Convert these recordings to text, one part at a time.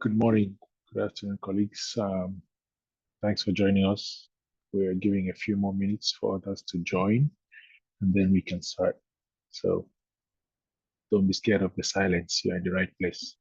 Good morning, good afternoon, colleagues. Thanks for joining us. We're giving a few more minutes for others to join, and then we can start. So don't be scared of the silence. You're in the right place.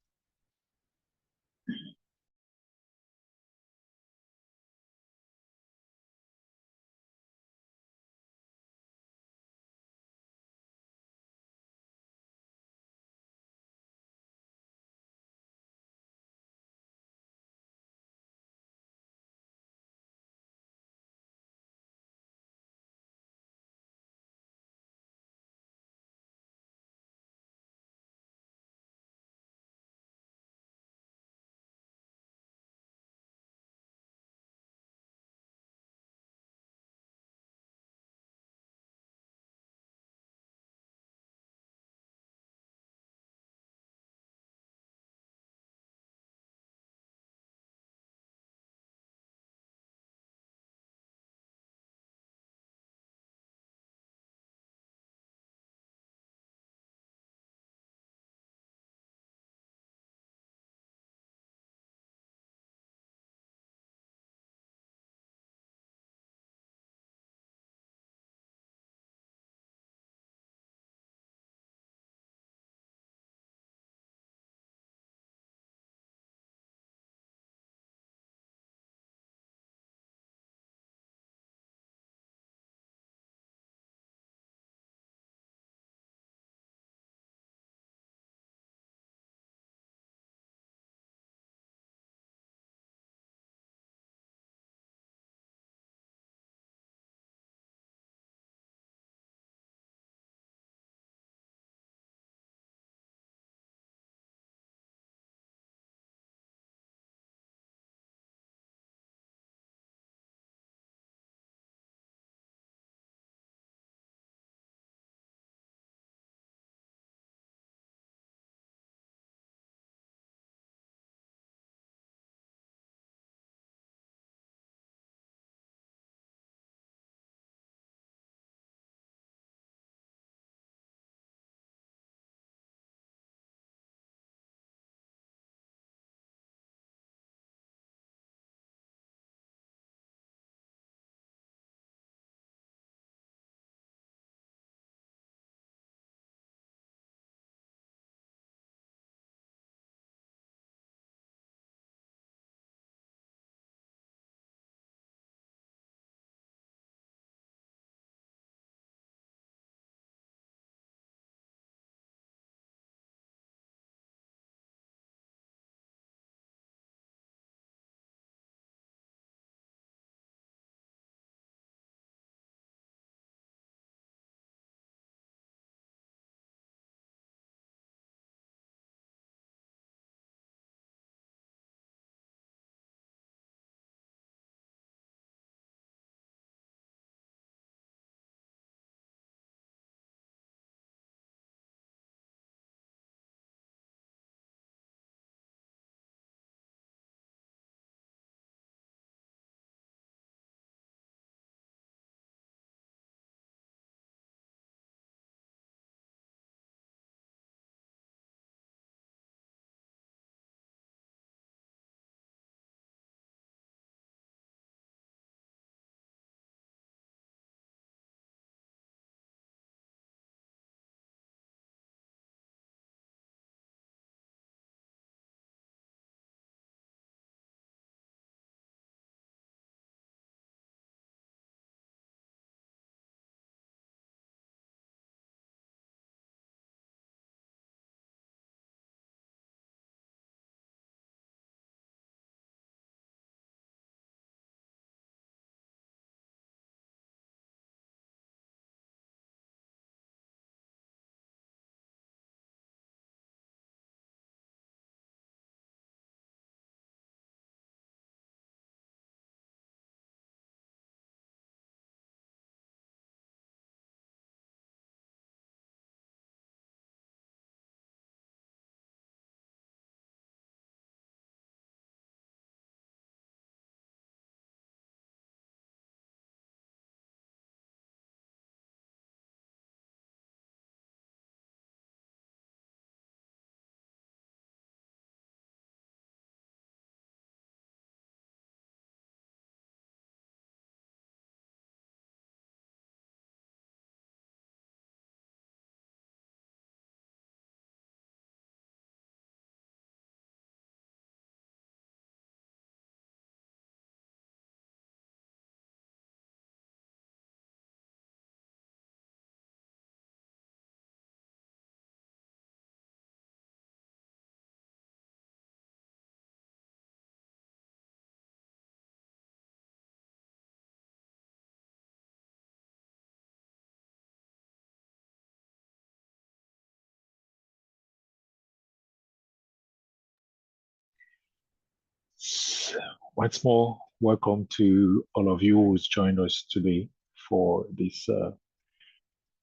Once more, welcome to all of you who's joined us today for this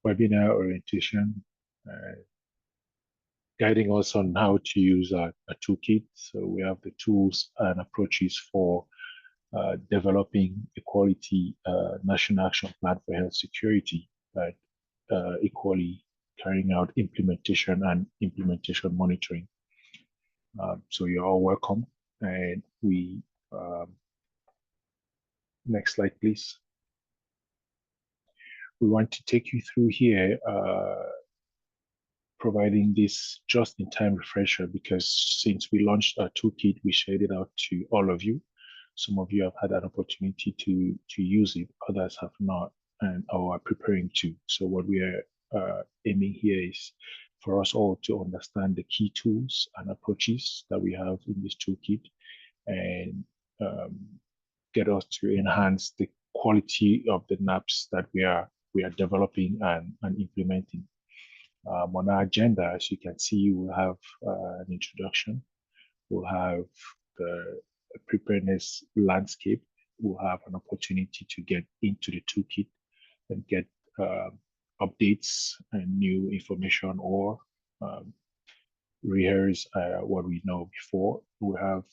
webinar orientation, guiding us on how to use a toolkit. So we have the tools and approaches for developing a quality national action plan for health security, but equally carrying out implementation and implementation monitoring. So you're all welcome. And next slide, please. We want to take you through here, providing this just-in-time refresher, because since we launched our toolkit, we shared it out to all of you. Some of you have had an opportunity to use it, others have not, and are preparing to. So what we are aiming here is for us all to understand the key tools and approaches that we have in this toolkit, and get us to enhance the quality of the Naphs that we are developing and implementing. On our agenda, as you can see, we'll have an introduction. We'll have the preparedness landscape. We'll have an opportunity to get into the toolkit and get updates and new information, or rehearse what we know before. We'll have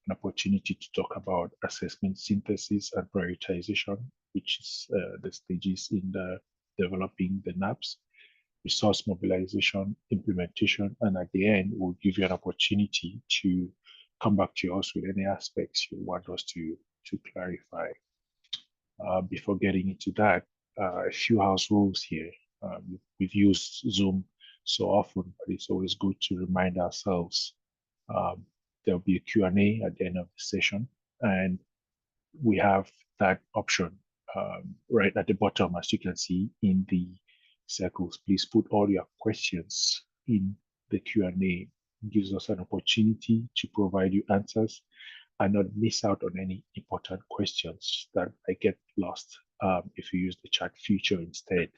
an opportunity to talk about assessment synthesis and prioritization, which is the stages in the developing the Naphs, resource mobilization, implementation, and at the end, we'll give you an opportunity to come back to us with any aspects you want us to clarify. Before getting into that, a few house rules here. We've used Zoom so often, but it's always good to remind ourselves. There'll be a Q&A at the end of the session, and we have that option right at the bottom, as you can see in the circles. Please put all your questions in the Q&A. It gives us an opportunity to provide you answers and not miss out on any important questions that might get lost if you use the chat feature instead.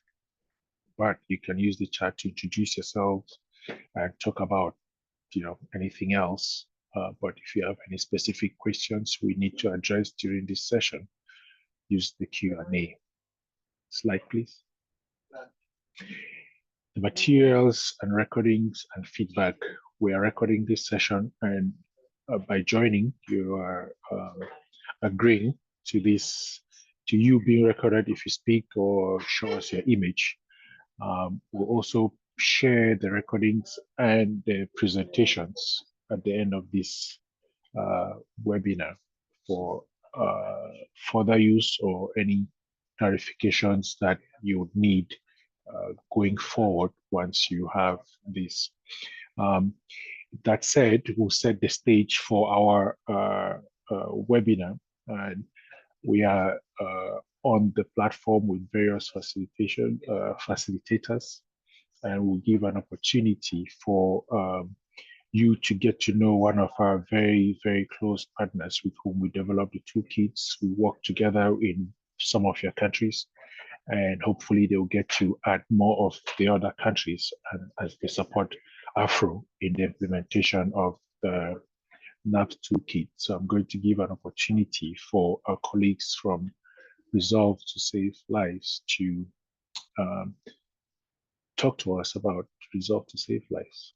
But you can use the chat to introduce yourselves and talk about anything else. But if you have any specific questions we need to address during this session, use the Q&A. Slide, please. The materials and recordings and feedback. We are recording this session, and by joining, you are agreeing to this, to you being recorded if you speak or show us your image. We'll also share the recordings and the presentations at the end of this webinar for further use or any clarifications that you would need going forward once you have this. That said, we'll set the stage for our webinar, and we are on the platform with various facilitators, and we'll give an opportunity for you to get to know one of our very, very close partners with whom we develop the toolkits. We work together in some of your countries, and hopefully they'll get to add more of the other countries as they support Afro in the implementation of the Naphs toolkit. So I'm going to give an opportunity for our colleagues from Resolve to Save Lives to talk to us about Resolve to Save Lives.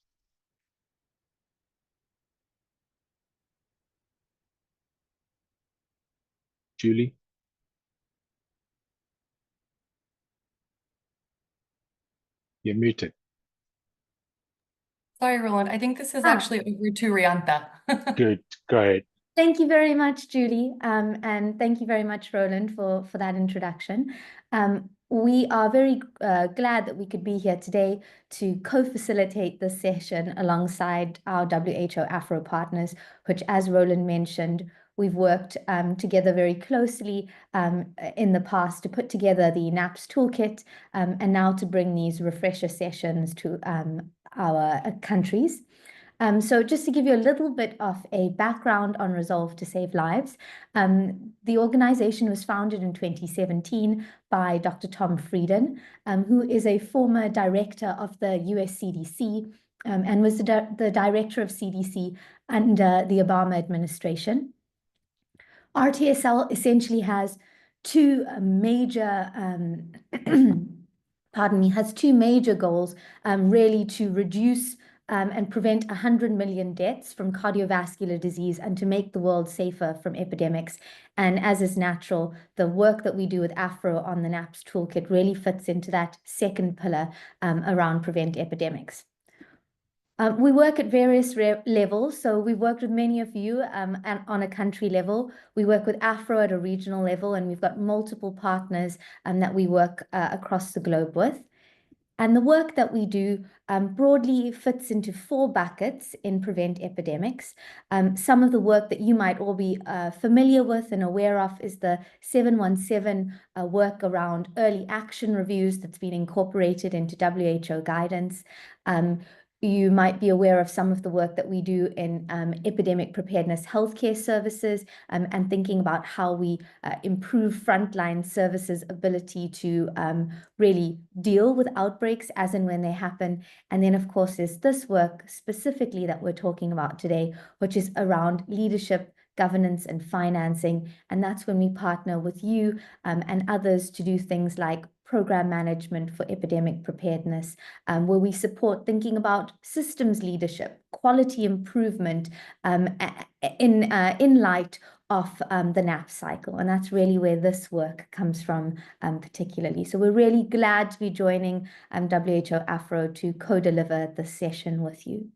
Julie? You're muted. Sorry, Roland. I think this is actually over to Rianta. Good. Go ahead. Thank you very much, Julie. And thank you very much, Roland, for that introduction. We are very glad that we could be here today to co-facilitate this session alongside our WHO Afro partners, which, as Roland mentioned, we've worked together very closely in the past to put together the Naphs toolkit, and now to bring these refresher sessions to our countries. So just to give you a little bit of a background on Resolve to Save Lives, the organization was founded in 2017 by Dr. Tom Frieden, who is a former director of the US CDC and was the director of CDC under the Obama administration. RTSL essentially has two major, pardon me, has two major goals, really to reduce and prevent 100 million deaths from cardiovascular disease and to make the world safer from epidemics. And as is natural, the work that we do with Afro on the Naphs toolkit really fits into that second pillar around prevent epidemics. We work at various levels. So we've worked with many of you and on a country level. We work with Afro at a regional level, and we've got multiple partners that we work across the globe with. And the work that we do broadly fits into 4 buckets in prevent epidemics. Some of the work that you might all be familiar with and aware of is the 717 work around early action reviews that's been incorporated into WHO guidance. You might be aware of some of the work that we do in epidemic preparedness healthcare services and thinking about how we improve frontline services' ability to really deal with outbreaks as and when they happen. And then, of course, there's this work specifically that we're talking about today, which is around leadership, governance, and financing. And that's when we partner with you and others to do things like program management for epidemic preparedness, where we support thinking about systems leadership, quality improvement in light of the Naphs cycle. And that's really where this work comes from particularly. So we're really glad to be joining WHO Afro to co-deliver this session with you.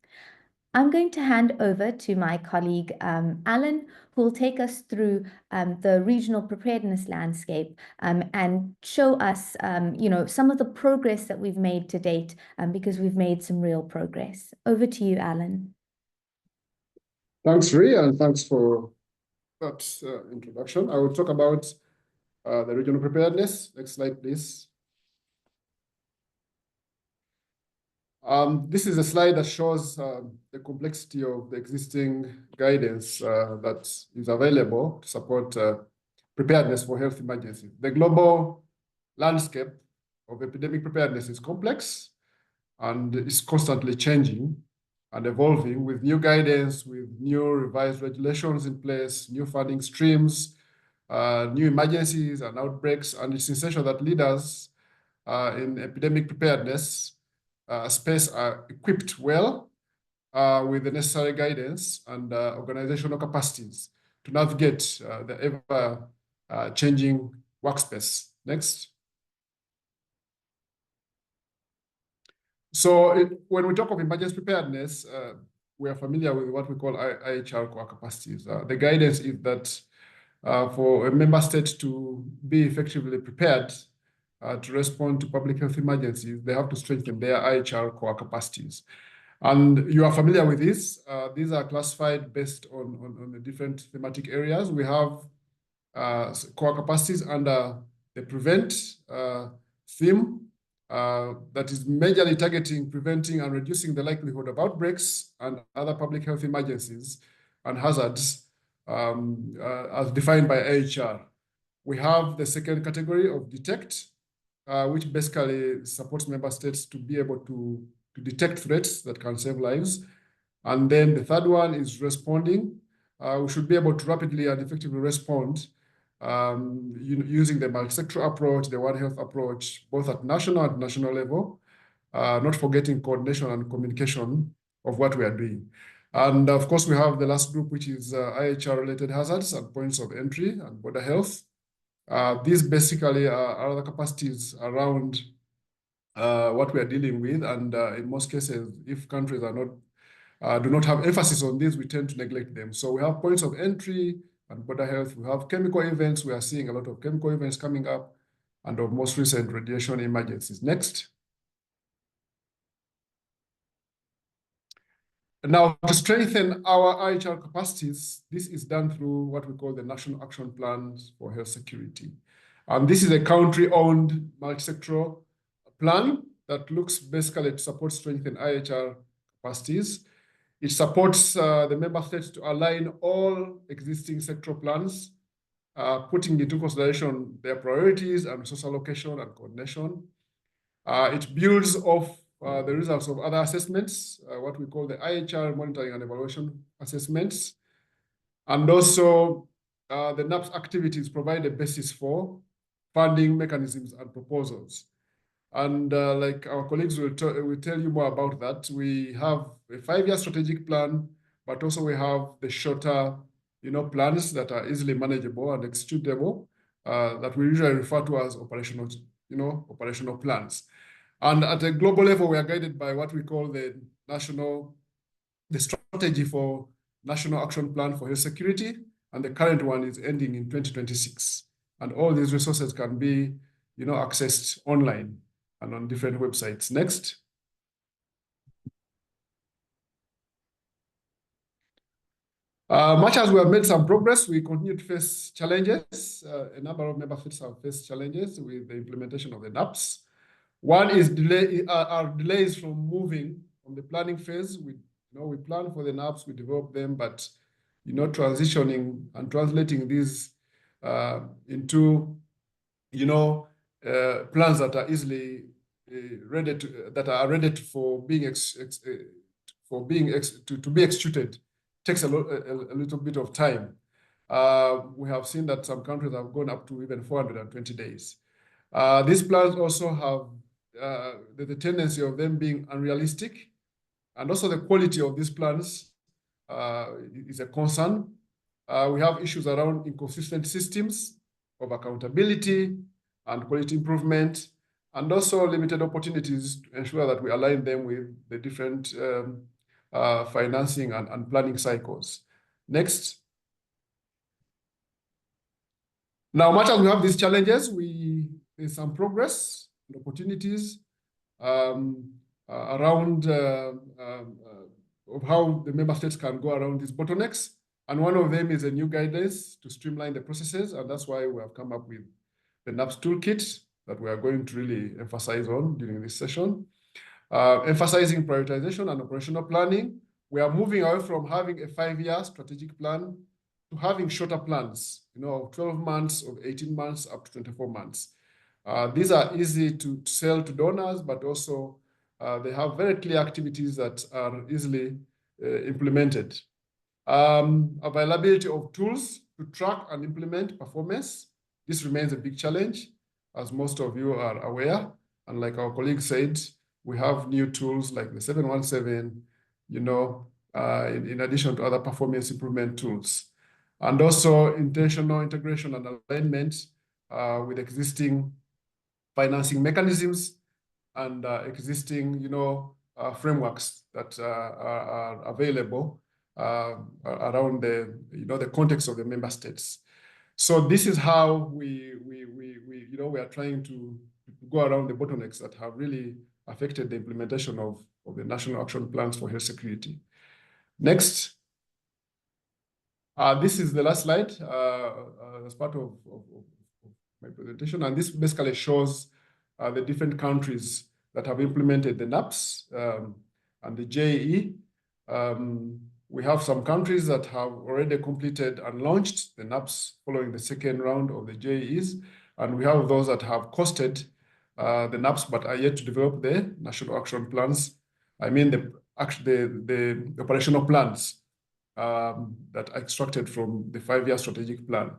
I'm going to hand over to my colleague, Alan, who will take us through the regional preparedness landscape and show us, some of the progress that we've made to date, because we've made some real progress. Over to you, Alan. Thanks, Rhea, and thanks for that introduction. I will talk about the regional preparedness. Next slide, please. This is a slide that shows the complexity of the existing guidance that is available to support preparedness for health emergencies. The global landscape of epidemic preparedness is complex and is constantly changing and evolving with new guidance, with new revised regulations in place, new funding streams, new emergencies and outbreaks. And it's essential that leaders in epidemic preparedness space are equipped well with the necessary guidance and organizational capacities to navigate the ever-changing workspace. Next. So when we talk of emergency preparedness, we are familiar with what we call IHR core capacities. The guidance is that for a member state to be effectively prepared to respond to public health emergencies, they have to strengthen their IHR core capacities. And you are familiar with this. These are classified based on the different thematic areas. We have core capacities under the prevent theme that is majorly targeting preventing and reducing the likelihood of outbreaks and other public health emergencies and hazards as defined by IHR. We have the second category of detect, which basically supports member states to be able to detect threats that can save lives. And then the third one is responding. We should be able to rapidly and effectively respond using the multi-sector approach, the One Health approach, both at national and national level, not forgetting coordination and communication of what we are doing. And of course, we have the last group, which is IHR-related hazards and points of entry and border health. These basically are other capacities around what we are dealing with. And in most cases, if countries are not, do not have emphasis on this, we tend to neglect them. So we have points of entry and border health. We have chemical events. We are seeing a lot of chemical events coming up and of most recent radiation emergencies. Next. Now, to strengthen our IHR capacities, this is done through what we call the National Action Plans for Health Security. And this is a country-owned multi-sectoral plan that looks basically to support strengthen IHR capacities. It supports the member states to align all existing sectoral plans, putting into consideration their priorities and resource allocation and coordination. It builds off the results of other assessments, what we call the IHR monitoring and evaluation assessments. And also the Naphs activities provide a basis for funding mechanisms and proposals. And like our colleagues will tell you more about that. We have a 5-year strategic plan, but also we have the shorter, plans that are easily manageable and executable, that we usually refer to as operational, operational plans. And at a global level, we are guided by what we call the strategy for National Action Plan for Health Security, and the current one is ending in 2026. And all these resources can be, accessed online and on different websites. Next. Much as we have made some progress, we continue to face challenges. A number of member states have faced challenges with the implementation of the Naphs. One is delays from moving from the planning phase. We plan for the Naphs, we develop them, but transitioning and translating these into plans that are easily ready for being executed takes a little bit of time. We have seen that some countries have gone up to even 420 days. These plans also have the tendency of them being unrealistic, and also the quality of these plans is a concern. We have issues around inconsistent systems of accountability and quality improvement, and also limited opportunities to ensure that we align them with the different financing and planning cycles. Next. Now, much as we have these challenges, there's some progress and opportunities around of how the member states can go around these bottlenecks. And one of them is a new guidance to streamline the processes. And that's why we have come up with the Naphs toolkit that we are going to really emphasize on during this session. Emphasizing prioritization and operational planning. We are moving away from having a 5-year strategic plan to having shorter plans, of 12 months, of 18 months, up to 24 months. These are easy to sell to donors, but also they have very clear activities that are easily implemented. Availability of tools to track and implement performance. This remains a big challenge, as most of you are aware. And like our colleague said, we have new tools like the 717, in addition to other performance improvement tools. And also intentional integration and alignment with existing financing mechanisms and existing, frameworks that are available around the context of the member states. So this is how we are trying to go around the bottlenecks that have really affected the implementation of the national action plans for health security. Next. This is the last slide as part of my presentation, and this basically shows the different countries that have implemented the Naphs and the JEE. We have some countries that have already completed and launched the Naphs following the second round of the JEEs, and we have those that have costed the Naphs but are yet to develop the national action plans. I mean the operational plans that are extracted from the 5-year strategic plan.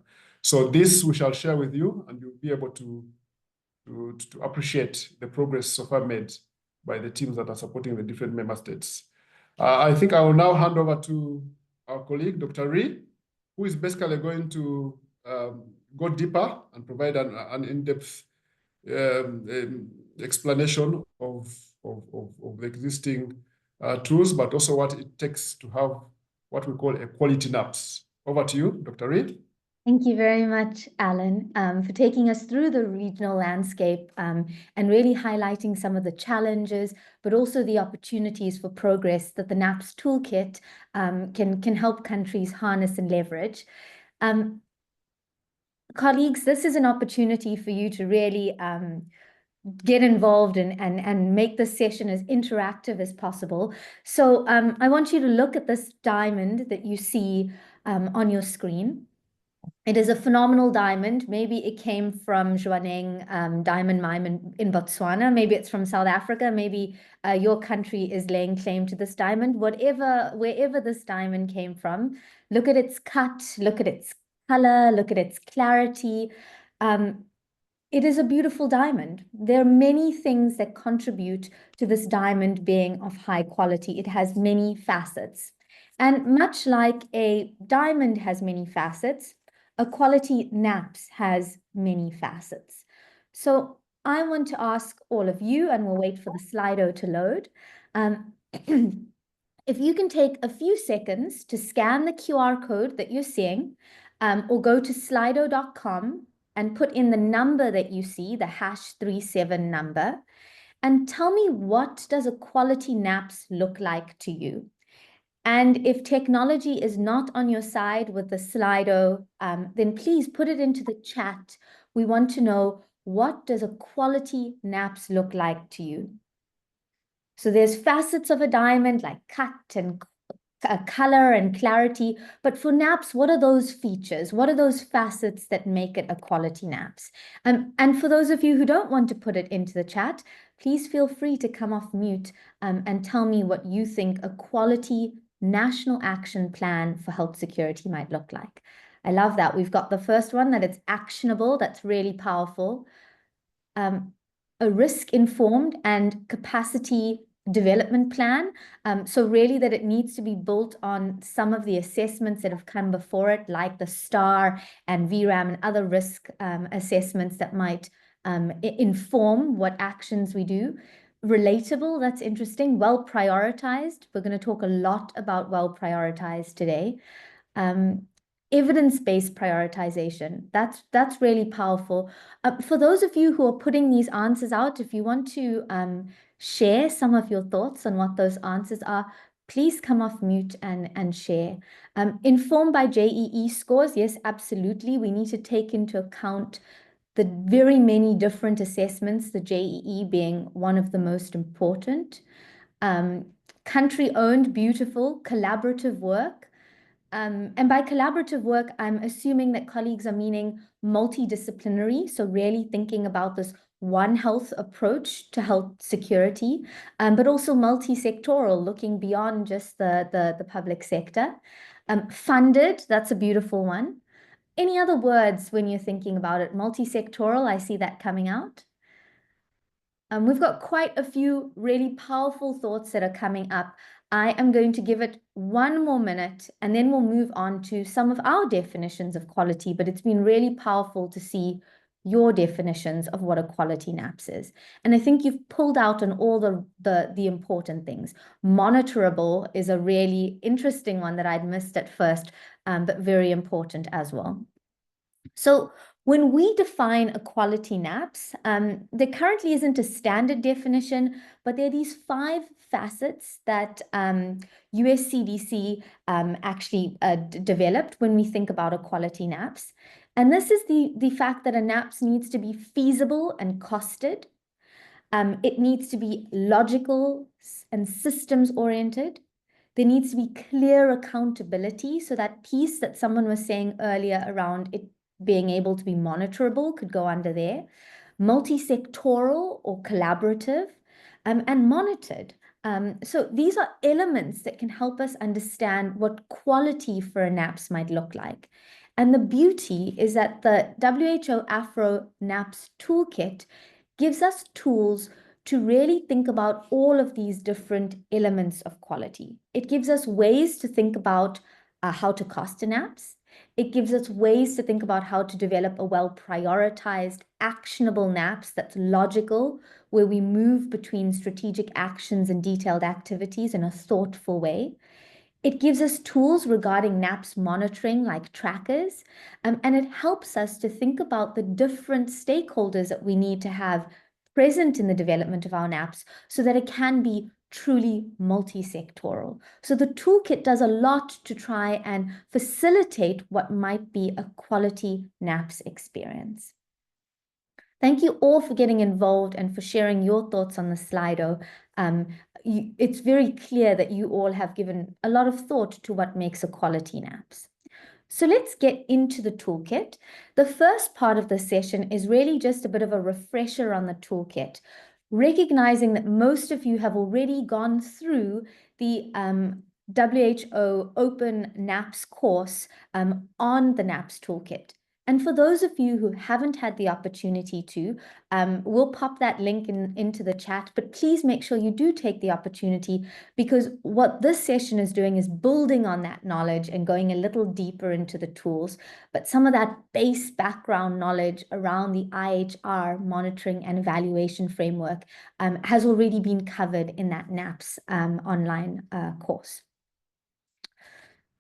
So this we shall share with you, and you'll be able to appreciate the progress so far made by the teams that are supporting the different member states. I think I will now hand over to our colleague, Dr. Ree, who is basically going to go deeper and provide an in-depth explanation of the existing tools, but also what it takes to have what we call a quality Naphs. Over to you, Dr. Reed. Thank you very much, Alan, for taking us through the regional landscape and really highlighting some of the challenges, but also the opportunities for progress that the Naphs toolkit can help countries harness and leverage. Colleagues, this is an opportunity for you to really get involved and make this session as interactive as possible. So I want you to look at this diamond that you see on your screen. It is a phenomenal diamond. Maybe it came from Jwaneng diamond mine in Botswana. Maybe it's from South Africa. Maybe your country is laying claim to this diamond. Wherever this diamond came from, look at its cut, look at its color, look at its clarity. It is a beautiful diamond. There are many things that contribute to this diamond being of high quality. It has many facets. And much like a diamond has many facets, a quality Naphs has many facets. So I want to ask all of you, and we'll wait for the Slido to load. If you can take a few seconds to scan the QR code that you're seeing, or go to slido.com and put in the number that you see, the #37 number, and tell me, what does a quality Naphs look like to you? And if technology is not on your side with the Slido, then please put it into the chat. We want to know, what does a quality Naphs look like to you? So there's facets of a diamond like cut and color and clarity, but for Naphs, what are those features? What are those facets that make it a quality Naphs? And for those of you who don't want to put it into the chat, please feel free to come off mute and tell me what you think a quality national action plan for health security might look like. I love that. We've got the first one, that it's actionable. That's really powerful. A risk-informed and capacity development plan. So really that it needs to be built on some of the assessments that have come before it, like the STAR and VRAM and other risk assessments that might inform what actions we do. Relatable, that's interesting. Well prioritized. We're going to talk a lot about well prioritized today. Evidence-based prioritization. That's really powerful. For those of you who are putting these answers out, if you want to share some of your thoughts on what those answers are, please come off mute and share. Informed by JEE scores, yes, absolutely. We need to take into account the very many different assessments, the JEE being one of the most important. Country-owned, beautiful, collaborative work. And by collaborative work, I'm assuming that colleagues are meaning multidisciplinary, so really thinking about this One Health approach to health security, but also multi-sectoral, looking beyond just the public sector. Funded, that's a beautiful one. Any other words when you're thinking about it? Multi-sectoral, I see that coming out. We've got quite a few really powerful thoughts that are coming up. I am going to give it one more minute and then we'll move on to some of our definitions of quality, but it's been really powerful to see your definitions of what a quality Naphs is. And I think you've pulled out on all the important things. Monitorable is a really interesting one that I'd missed at first, but very important as well. So when we define a quality Naphs, there currently isn't a standard definition, but there are these 5 facets that US CDC actually developed when we think about a quality Naphs. And this is the fact that a Naphs needs to be feasible and costed. It needs to be logical and systems oriented. There needs to be clear accountability. So that piece that someone was saying earlier around it being able to be monitorable could go under there. Multi-sectoral or collaborative, and monitored. So these are elements that can help us understand what quality for a Naphs might look like. And the beauty is that the WHO Afro Naphs Toolkit gives us tools to really think about all of these different elements of quality. It gives us ways to think about how to cost a Naphs. It gives us ways to think about how to develop a well-prioritized, actionable Naphs that's logical, where we move between strategic actions and detailed activities in a thoughtful way. It gives us tools regarding Naphs monitoring, like trackers, and it helps us to think about the different stakeholders that we need to have present in the development of our Naphs so that it can be truly multi-sectoral. So the toolkit does a lot to try and facilitate what might be a quality Naphs experience. Thank you all for getting involved and for sharing your thoughts on the Slido. It's very clear that you all have given a lot of thought to what makes a quality Naphs. So let's get into the toolkit. The first part of the session is really just a bit of a refresher on the toolkit, recognizing that most of you have already gone through the WHO Open Naphs course on the Naphs Toolkit. And for those of you who haven't had the opportunity to, we'll pop that link into the chat, but please make sure you do take the opportunity, because what this session is doing is building on that knowledge and going a little deeper into the tools. But some of that base background knowledge around the IHR monitoring and evaluation framework has already been covered in that Naphs online course.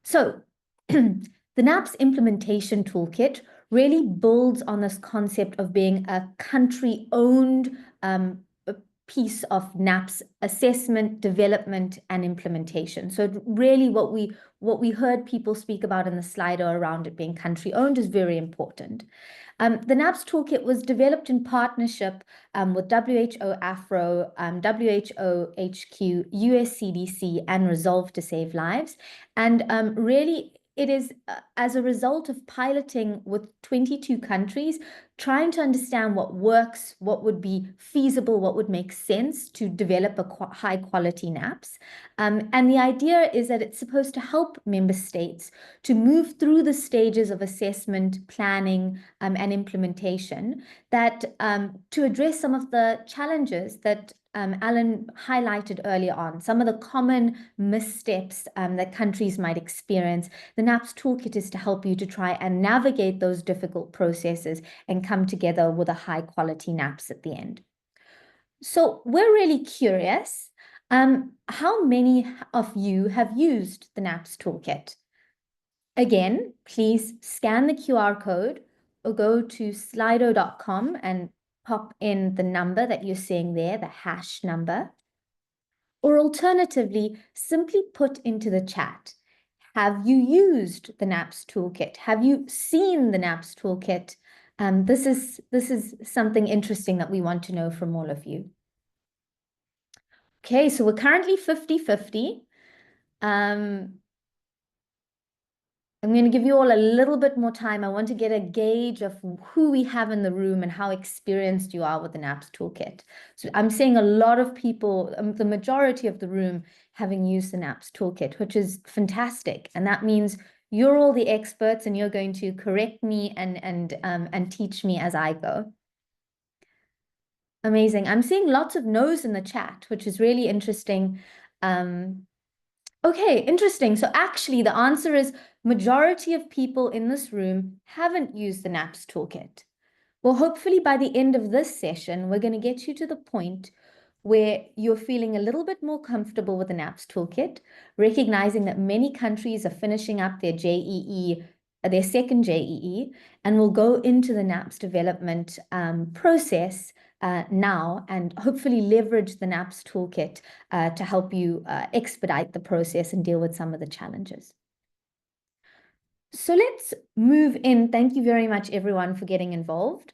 So the Naphs implementation toolkit really builds on this concept of being a country-owned piece of Naphs assessment, development, and implementation. So really what we heard people speak about in the Slido around it being country-owned is very important. The Naphs toolkit was developed in partnership with WHO Afro, WHO HQ, US CDC, and Resolve to Save Lives. And really, it is as a result of piloting with 22 countries, trying to understand what works, what would be feasible, what would make sense to develop a high quality Naphs. And the idea is that it's supposed to help member states to move through the stages of assessment, planning, and implementation, that to address some of the challenges that Alan highlighted earlier on, some of the common missteps that countries might experience. The Naphs toolkit is to help you to try and navigate those difficult processes and come together with a high quality Naphs at the end. So we're really curious, how many of you have used the Naphs toolkit? Again, please scan the QR code or go to slido.com and pop in the number that you're seeing there, the hash number. Or alternatively, simply put into the chat, have you used the Naphs toolkit? Have you seen the Naphs toolkit? This is something interesting that we want to know from all of you. Okay, so we're currently 50-50. I'm going to give you all a little bit more time. I want to get a gauge of who we have in the room and how experienced you are with the Naphs toolkit. So I'm seeing a lot of people, the majority of the room, having used the Naphs toolkit, which is fantastic. And that means you're all the experts and you're going to correct me and teach me as I go. Amazing. I'm seeing lots of no's in the chat, which is really interesting. Okay, interesting. So actually the answer is majority of people in this room haven't used the Naphs toolkit. Well, hopefully by the end of this session, we're going to get you to the point where you're feeling a little bit more comfortable with the Naphs toolkit, recognizing that many countries are finishing up their JEE, their second JEE, and will go into the Naphs development process now, and hopefully leverage the Naphs toolkit to help you expedite the process and deal with some of the challenges. So let's move in. Thank you very much, everyone, for getting involved.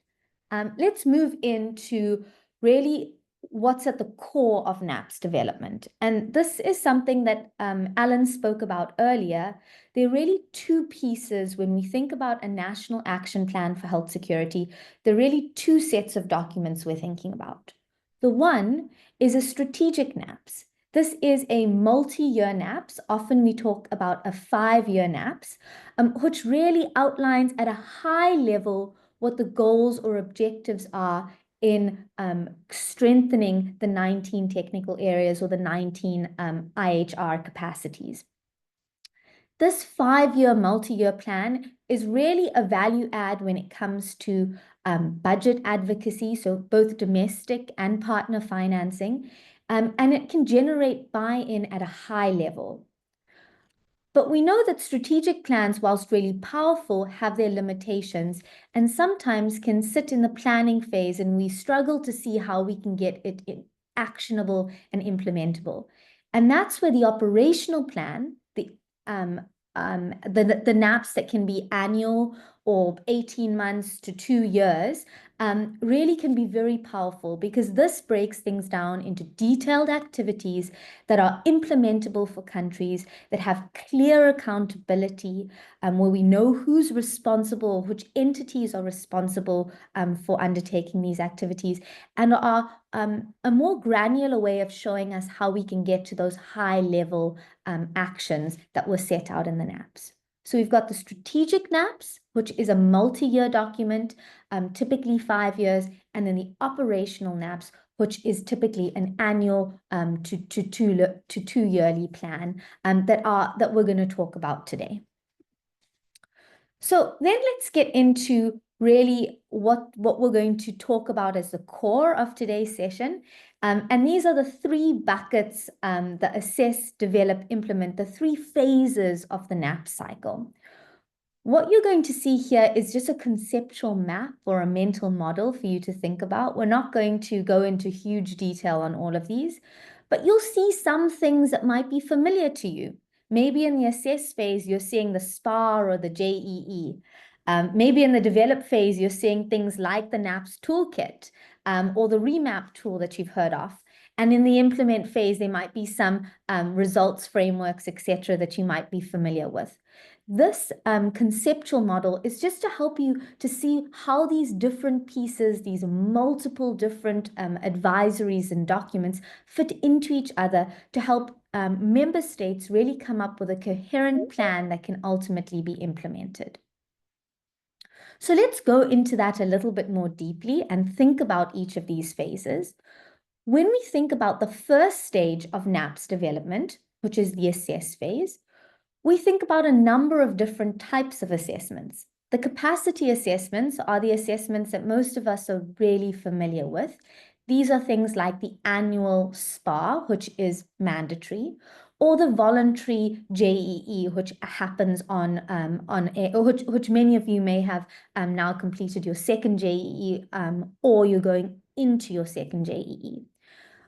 Let's move into really what's at the core of Naphs development. And this is something that Alan spoke about earlier. There are really two pieces when we think about a national action plan for health security. There are really two sets of documents we're thinking about. The one is a strategic Naphs. This is a multi-year Naphs. Often we talk about a 5-year Naphs, which really outlines at a high level what the goals or objectives are in strengthening the 19 technical areas or the 19 IHR capacities. This 5-year multi-year plan is really a value add when it comes to budget advocacy, so both domestic and partner financing, and it can generate buy-in at a high level. But we know that strategic plans, whilst really powerful, have their limitations and sometimes can sit in the planning phase, and we struggle to see how we can get it actionable and implementable. And that's where the operational plan, the Naphs that can be annual or 18 months to 2 years, really can be very powerful, because this breaks things down into detailed activities that are implementable for countries, that have clear accountability, where we know who's responsible, which entities are responsible for undertaking these activities, and are a more granular way of showing us how we can get to those high-level actions that were set out in the Naphs. So we've got the strategic Naphs, which is a multi-year document, typically 5 years, and then the operational Naphs, which is typically an annual to two yearly plan that we're going to talk about today. So then let's get into really what we're going to talk about as the core of today's session. And these are the 3 buckets that assess, develop, implement, the 3 phases of the Naphs cycle. What you're going to see here is just a conceptual map or a mental model for you to think about. We're not going to go into huge detail on all of these, but you'll see some things that might be familiar to you. Maybe in the assess phase, you're seeing the SPAR or the JEE. Maybe in the develop phase, you're seeing things like the Naphs toolkit or the remap tool that you've heard of. And in the implement phase, there might be some results frameworks, etc., that you might be familiar with. This conceptual model is just to help you to see how these different pieces, these multiple different advisories and documents fit into each other to help member states really come up with a coherent plan that can ultimately be implemented. So let's go into that a little bit more deeply and think about each of these phases. When we think about the first stage of Naphs development, which is the assess phase, we think about a number of different types of assessments. The capacity assessments are the assessments that most of us are really familiar with. These are things like the annual SPAR, which is mandatory, or the voluntary JEE, which happens which many of you may have now completed your second JEE, or you're going into your second JEE.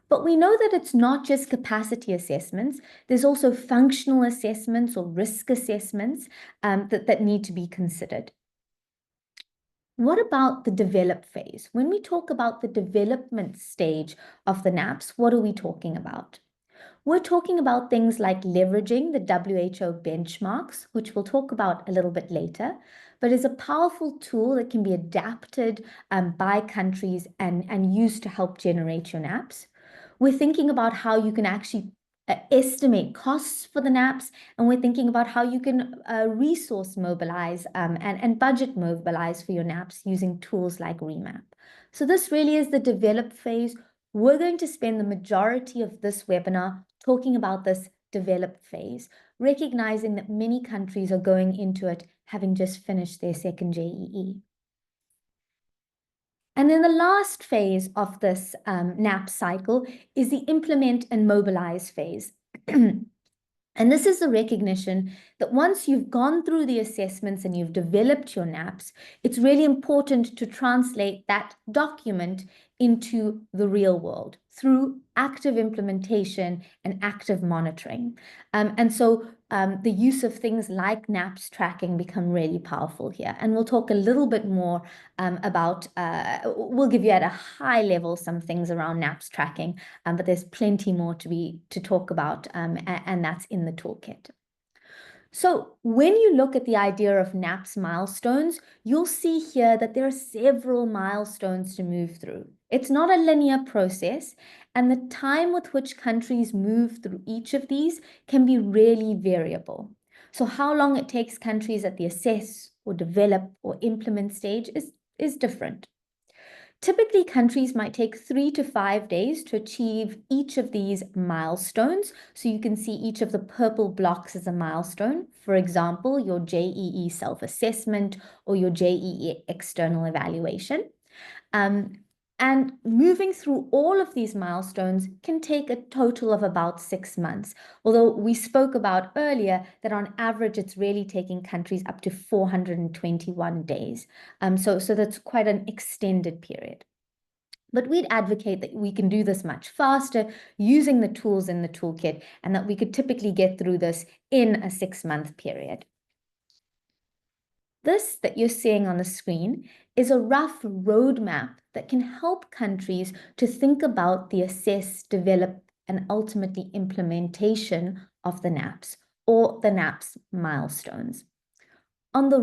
But we know that it's not just capacity assessments. There's also functional assessments or risk assessments that need to be considered. What about the develop phase? When we talk about the development stage of the Naphs, what are we talking about? We're talking about things like leveraging the WHO benchmarks, which we'll talk about a little bit later, but is a powerful tool that can be adapted by countries and used to help generate your Naphs. We're thinking about how you can actually estimate costs for the Naphs, and we're thinking about how you can resource mobilize and budget mobilize for your Naphs using tools like Remap. So this really is the develop phase. We're going to spend the majority of this webinar talking about this develop phase, recognizing that many countries are going into it having just finished their second JEE. And then the last phase of this Naphs cycle is the implement and mobilize phase. And this is the recognition that once you've gone through the assessments and you've developed your Naphs, it's really important to translate that document into the real world through active implementation and active monitoring. And so the use of things like Naphs tracking become really powerful here. And we'll talk a little bit more about, we'll give you at a high level some things around Naphs tracking, but there's plenty more to talk about, and that's in the toolkit. So when you look at the idea of Naphs milestones, you'll see here that there are several milestones to move through. It's not a linear process, and the time with which countries move through each of these can be really variable. So how long it takes countries at the assess or develop or implement stage is different. Typically, countries might take 3 to 5 days to achieve each of these milestones. So you can see each of the purple blocks as a milestone. For example, your JEE self-assessment or your JEE external evaluation. And moving through all of these milestones can take a total of about 6 months. Although we spoke about earlier that on average, it's really taking countries up to 421 days. So that's quite an extended period. But we'd advocate that we can do this much faster using the tools in the toolkit, and that we could typically get through this in a 6-month period. This that you're seeing on the screen is a rough roadmap that can help countries to think about the assess, develop, and ultimately implementation of the Naphs, or the Naphs milestones. On the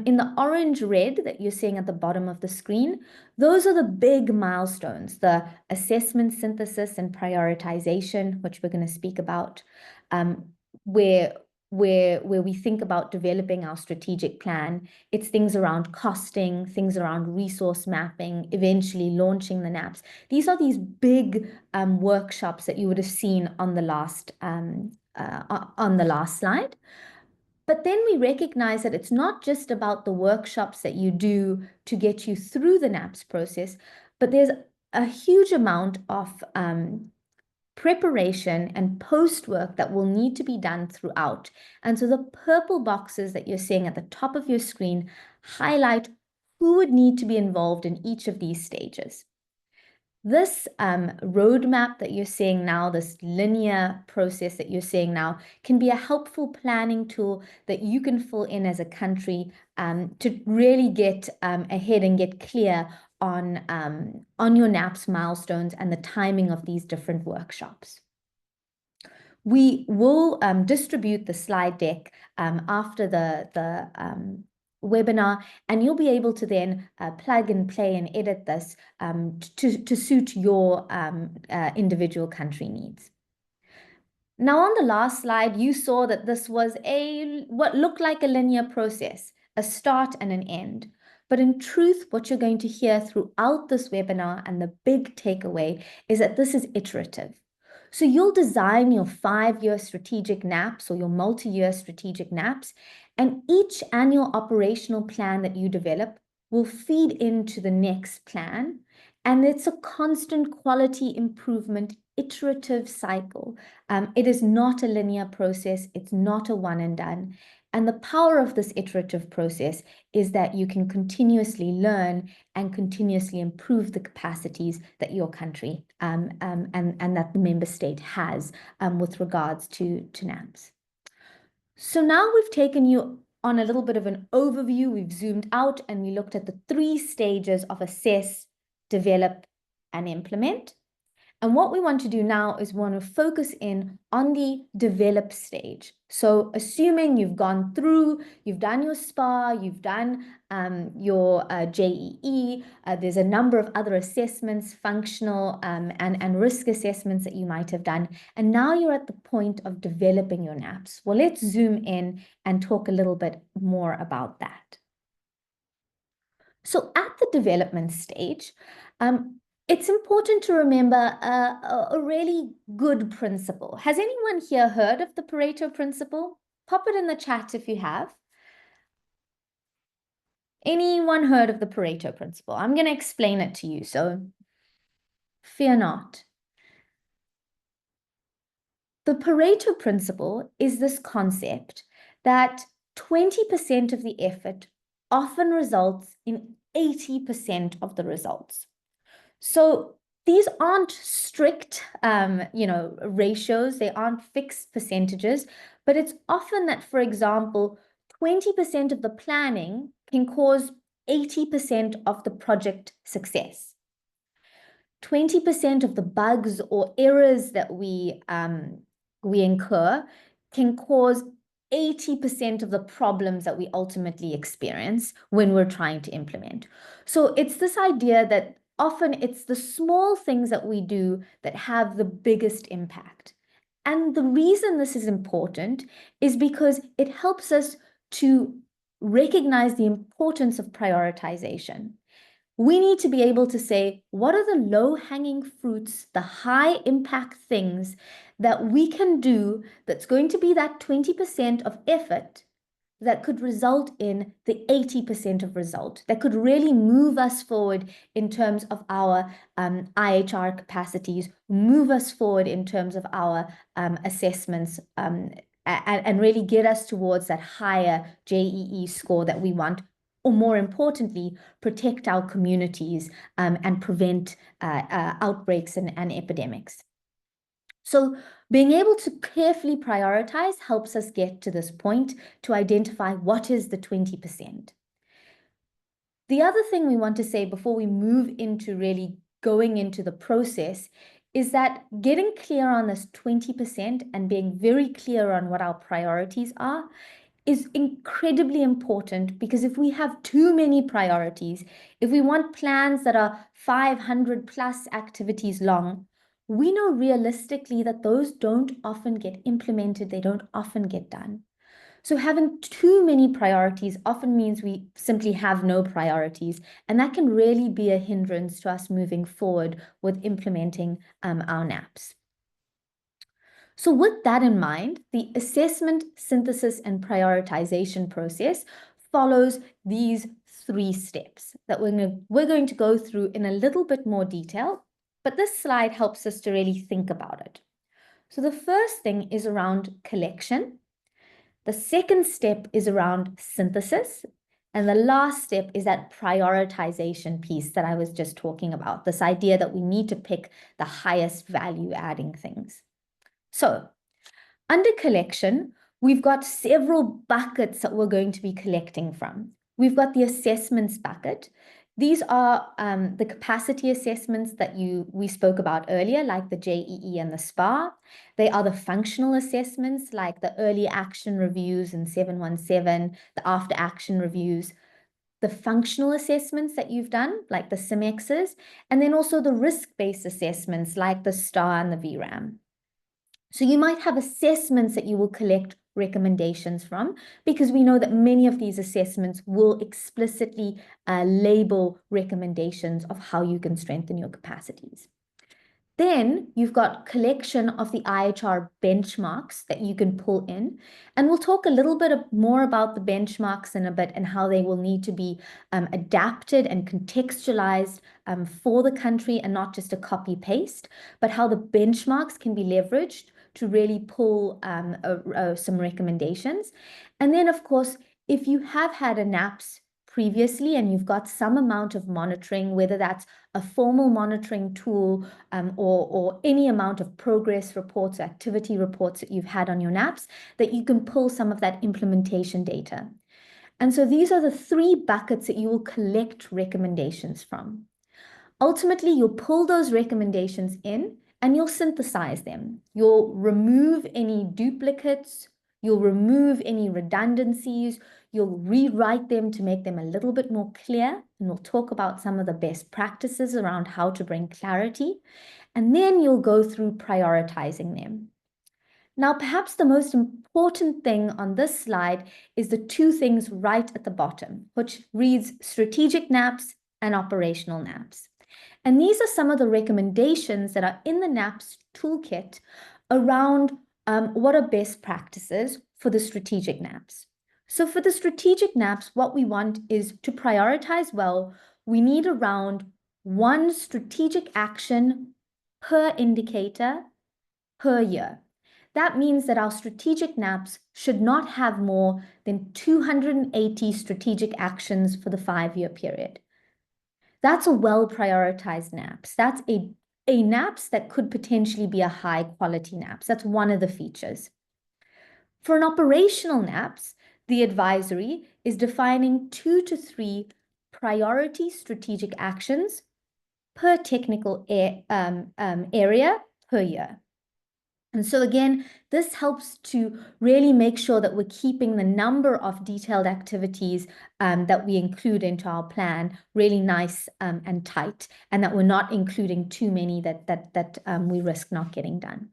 in the orange red that you're seeing at the bottom of the screen, those are the big milestones, the assessment, synthesis, and prioritization, which we're going to speak about, where we think about developing our strategic plan. It's things around costing, things around resource mapping, eventually launching the Naphs. These are these big workshops that you would have seen on the last slide. But then we recognize that it's not just about the workshops that you do to get you through the Naphs process, but there's a huge amount of preparation and post work that will need to be done throughout. And so the purple boxes that you're seeing at the top of your screen highlight who would need to be involved in each of these stages. This roadmap that you're seeing now, this linear process that you're seeing now, can be a helpful planning tool that you can fill in as a country to really get ahead and get clear on your Naphs milestones and the timing of these different workshops. We will distribute the slide deck after the webinar, and you'll be able to then plug and play and edit this to suit your individual country needs. Now, on the last slide, you saw that this was what looked like a linear process, a start and an end. But in truth, what you're going to hear throughout this webinar and the big takeaway is that this is iterative. So you'll design your 5-year strategic Naphs or your multi-year strategic Naphs, and each annual operational plan that you develop will feed into the next plan. And it's a constant quality improvement, iterative cycle. It is not a linear process. It's not a one and done. And the power of this iterative process is that you can continuously learn and continuously improve the capacities that your country and that the member state has with regards to Naphs. So now we've taken you on a little bit of an overview. We've zoomed out and we looked at the 3 stages of assess, develop, and implement. And what we want to do now is want to focus in on the develop stage. So assuming you've gone through, you've done your SPA, you've done your JEE, there's a number of other assessments, functional and risk assessments that you might have done. And now you're at the point of developing your Naphs. Well, let's zoom in and talk a little bit more about that. So at the development stage, it's important to remember a really good principle. Has anyone here heard of the Pareto principle? Pop it in the chat if you have. Anyone heard of the Pareto principle? I'm going to explain it to you, so fear not. The Pareto principle is this concept that 20% of the effort often results in 80% of the results. So these aren't strict, ratios. They aren't fixed percentages, but it's often that, for example, 20% of the planning can cause 80% of the project success. 20% of the bugs or errors that we incur can cause 80% of the problems that we ultimately experience when we're trying to implement. So it's this idea that often it's the small things that we do that have the biggest impact. And the reason this is important is because it helps us to recognize the importance of prioritization. We need to be able to say, what are the low-hanging fruits, the high-impact things that we can do that's going to be that 20% of effort that could result in the 80% of result, that could really move us forward in terms of our IHR capacities, move us forward in terms of our assessments, and really get us towards that higher JEE score that we want, or more importantly, protect our communities and prevent outbreaks and epidemics. So being able to carefully prioritize helps us get to this point to identify what is the 20%. The other thing we want to say before we move into really going into the process is that getting clear on this 20% and being very clear on what our priorities are is incredibly important, because if we have too many priorities, if we want plans that are 500 plus activities long, we know realistically that those don't often get implemented, they don't often get done. So having too many priorities often means we simply have no priorities, and that can really be a hindrance to us moving forward with implementing our NAPs. So with that in mind, the assessment, synthesis, and prioritization process follows these 3 steps that we're going to go through in a little bit more detail, but this slide helps us to really think about it. So the first thing is around collection. The second step is around synthesis. And the last step is that prioritization piece that I was just talking about, this idea that we need to pick the highest value adding things. So under collection, we've got several buckets that we're going to be collecting from. We've got the assessments bucket. These are the capacity assessments that we spoke about earlier, like the JEE and the SPA. They are the functional assessments, like the early action reviews and 717, the after action reviews, the functional assessments that you've done, like the SIMEXs, and then also the risk-based assessments, like the STAR and the VRAM. So you might have assessments that you will collect recommendations from, because we know that many of these assessments will explicitly label recommendations of how you can strengthen your capacities. Then you've got collection of the IHR benchmarks that you can pull in. And we'll talk a little bit more about the benchmarks in a bit and how they will need to be adapted and contextualized for the country, and not just a copy paste, but how the benchmarks can be leveraged to really pull some recommendations. And then, of course, if you have had a NAPS previously and you've got some amount of monitoring, whether that's a formal monitoring tool or any amount of progress reports, activity reports that you've had on your NAPS, that you can pull some of that implementation data. And so these are the 3 buckets that you will collect recommendations from. Ultimately, you'll pull those recommendations in and you'll synthesize them. You'll remove any duplicates, you'll remove any redundancies, you'll rewrite them to make them a little bit more clear, and we'll talk about some of the best practices around how to bring clarity, and then you'll go through prioritizing them. Now, perhaps the most important thing on this slide is the 2 things right at the bottom, which reads strategic NAPs and operational NAPs. And these are some of the recommendations that are in the NAPS toolkit around what are best practices for the strategic NAPs. So for the strategic NAPs, what we want is to prioritize well. We need around 1 strategic action per indicator per year. That means that our strategic NAPs should not have more than 280 strategic actions for the 5-year period. That's a well-prioritized NAPS. That's a NAPS that could potentially be a high-quality NAPS. That's one of the features. For an operational NAPS, the advisory is defining 2 to 3 priority strategic actions per technical area per year. And so again, this helps to really make sure that we're keeping the number of detailed activities that we include into our plan really nice and tight, and that we're not including too many that we risk not getting done.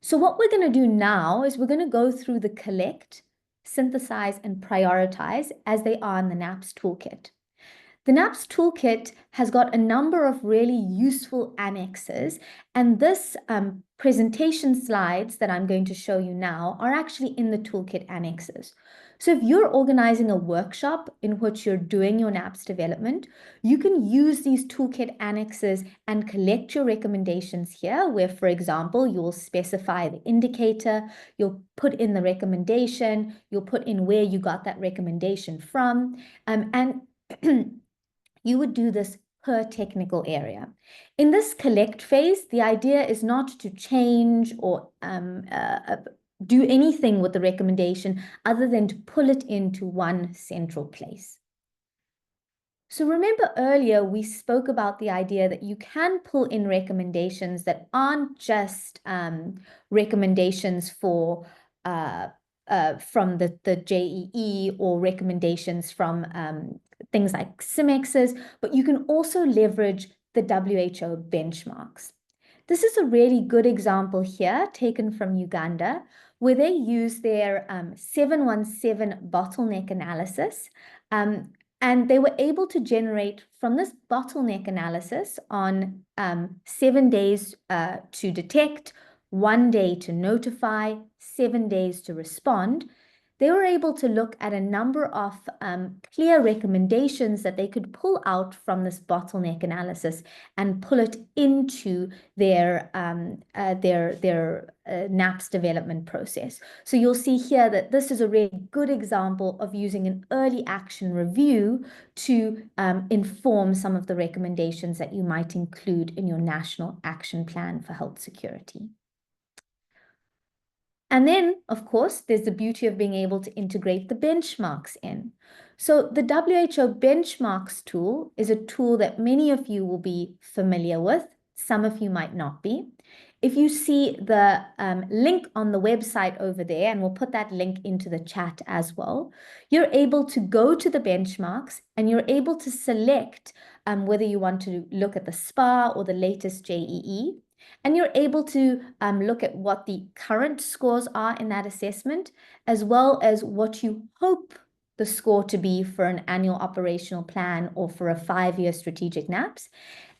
So what we're going to do now is we're going to go through the collect, synthesize, and prioritize as they are in the NAPS toolkit. The NAPS toolkit has got a number of really useful annexes, and this presentation slides that I'm going to show you now are actually in the toolkit annexes. So if you're organizing a workshop in which you're doing your NAPS development, you can use these toolkit annexes and collect your recommendations here, where, for example, you'll specify the indicator, you'll put in the recommendation, you'll put in where you got that recommendation from, and you would do this per technical area. In this collect phase, the idea is not to change or do anything with the recommendation other than to pull it into one central place. So remember earlier we spoke about the idea that you can pull in recommendations that aren't just recommendations for from the JEE or recommendations from things like CIMEXs, but you can also leverage the WHO benchmarks. This is a really good example here taken from Uganda, where they use their 717 bottleneck analysis. And they were able to generate from this bottleneck analysis on 7 days to detect, 1 day to notify, 7 days to respond. They were able to look at a number of clear recommendations that they could pull out from this bottleneck analysis and pull it into their Naphs development process. So you'll see here that this is a really good example of using an early action review to inform some of the recommendations that you might include in your National Action Plan for Health Security. And then, of course, there's the beauty of being able to integrate the benchmarks in. So the WHO benchmarks tool is a tool that many of you will be familiar with. Some of you might not be. If you see the link on the website over there, and we'll put that link into the chat as well, you're able to go to the benchmarks and you're able to select whether you want to look at the SPA or the latest JEE. And you're able to look at what the current scores are in that assessment, as well as what you hope the score to be for an annual operational plan or for a 5-year strategic Naphs.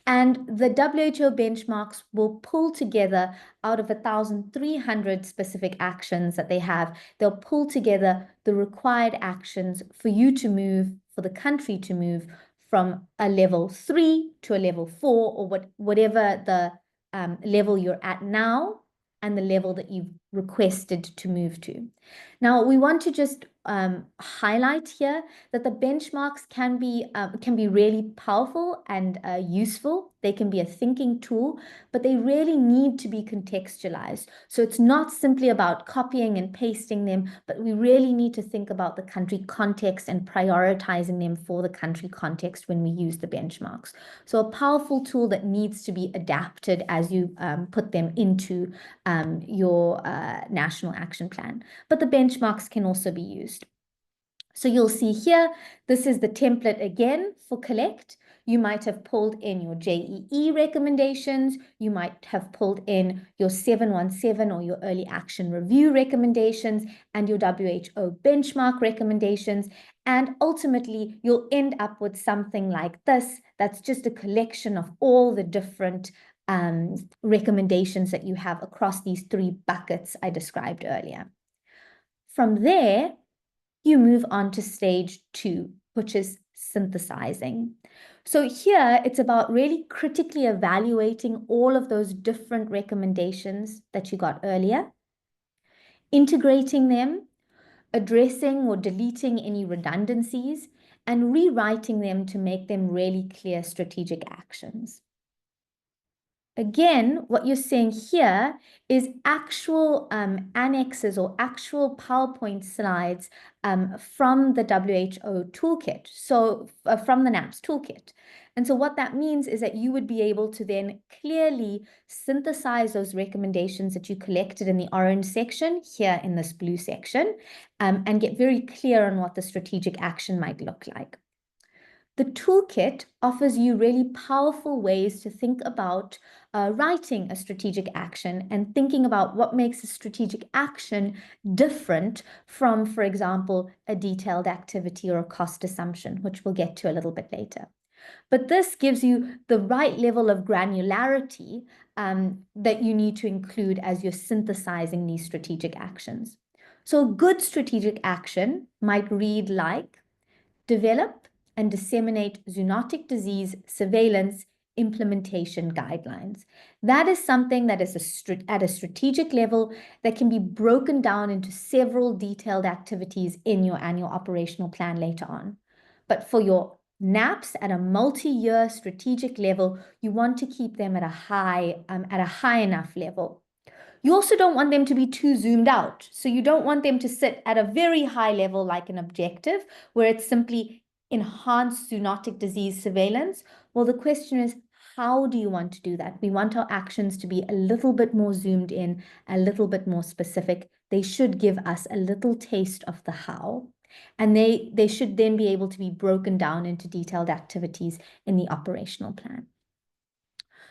And the WHO benchmarks will pull together out of 1,300 specific actions that they have. They'll pull together the required actions for you to move, for the country to move from a level 3 to a level 4 or whatever the level you're at now and the level that you've requested to move to. Now, we want to just highlight here that the benchmarks can be really powerful and useful. They can be a thinking tool, but they really need to be contextualized. So it's not simply about copying and pasting them, but we really need to think about the country context and prioritizing them for the country context when we use the benchmarks. So a powerful tool that needs to be adapted as you put them into your National Action Plan. But the benchmarks can also be used. So you'll see here, this is the template again for collect. You might have pulled in your JEE recommendations. You might have pulled in your 717 or your early action review recommendations and your WHO benchmark recommendations. And ultimately, you'll end up with something like this. That's just a collection of all the different recommendations that you have across these 3 buckets I described earlier. From there, you move on to stage 2, which is synthesizing. So here, it's about really critically evaluating all of those different recommendations that you got earlier, integrating them, addressing or deleting any redundancies, and rewriting them to make them really clear strategic actions. Again, what you're seeing here is actual annexes or actual PowerPoint slides from the WHO toolkit, so from the Naphs toolkit. And so what that means is that you would be able to then clearly synthesize those recommendations that you collected in the orange section here in this blue section and get very clear on what the strategic action might look like. The toolkit offers you really powerful ways to think about writing a strategic action and thinking about what makes a strategic action different from, for example, a detailed activity or a cost assumption, which we'll get to a little bit later. But this gives you the right level of granularity that you need to include as you're synthesizing these strategic actions. So a good strategic action might read like, develop and disseminate zoonotic disease surveillance implementation guidelines. That is something that is at a strategic level that can be broken down into several detailed activities in your annual operational plan later on. But for your Naphs at a multi-year strategic level, you want to keep them at a high enough level. You also don't want them to be too zoomed out. So you don't want them to sit at a very high level like an objective, where it's simply enhanced zoonotic disease surveillance. Well, the question is, how do you want to do that? We want our actions to be a little bit more zoomed in, a little bit more specific. They should give us a little taste of the how. And they should then be able to be broken down into detailed activities in the operational plan.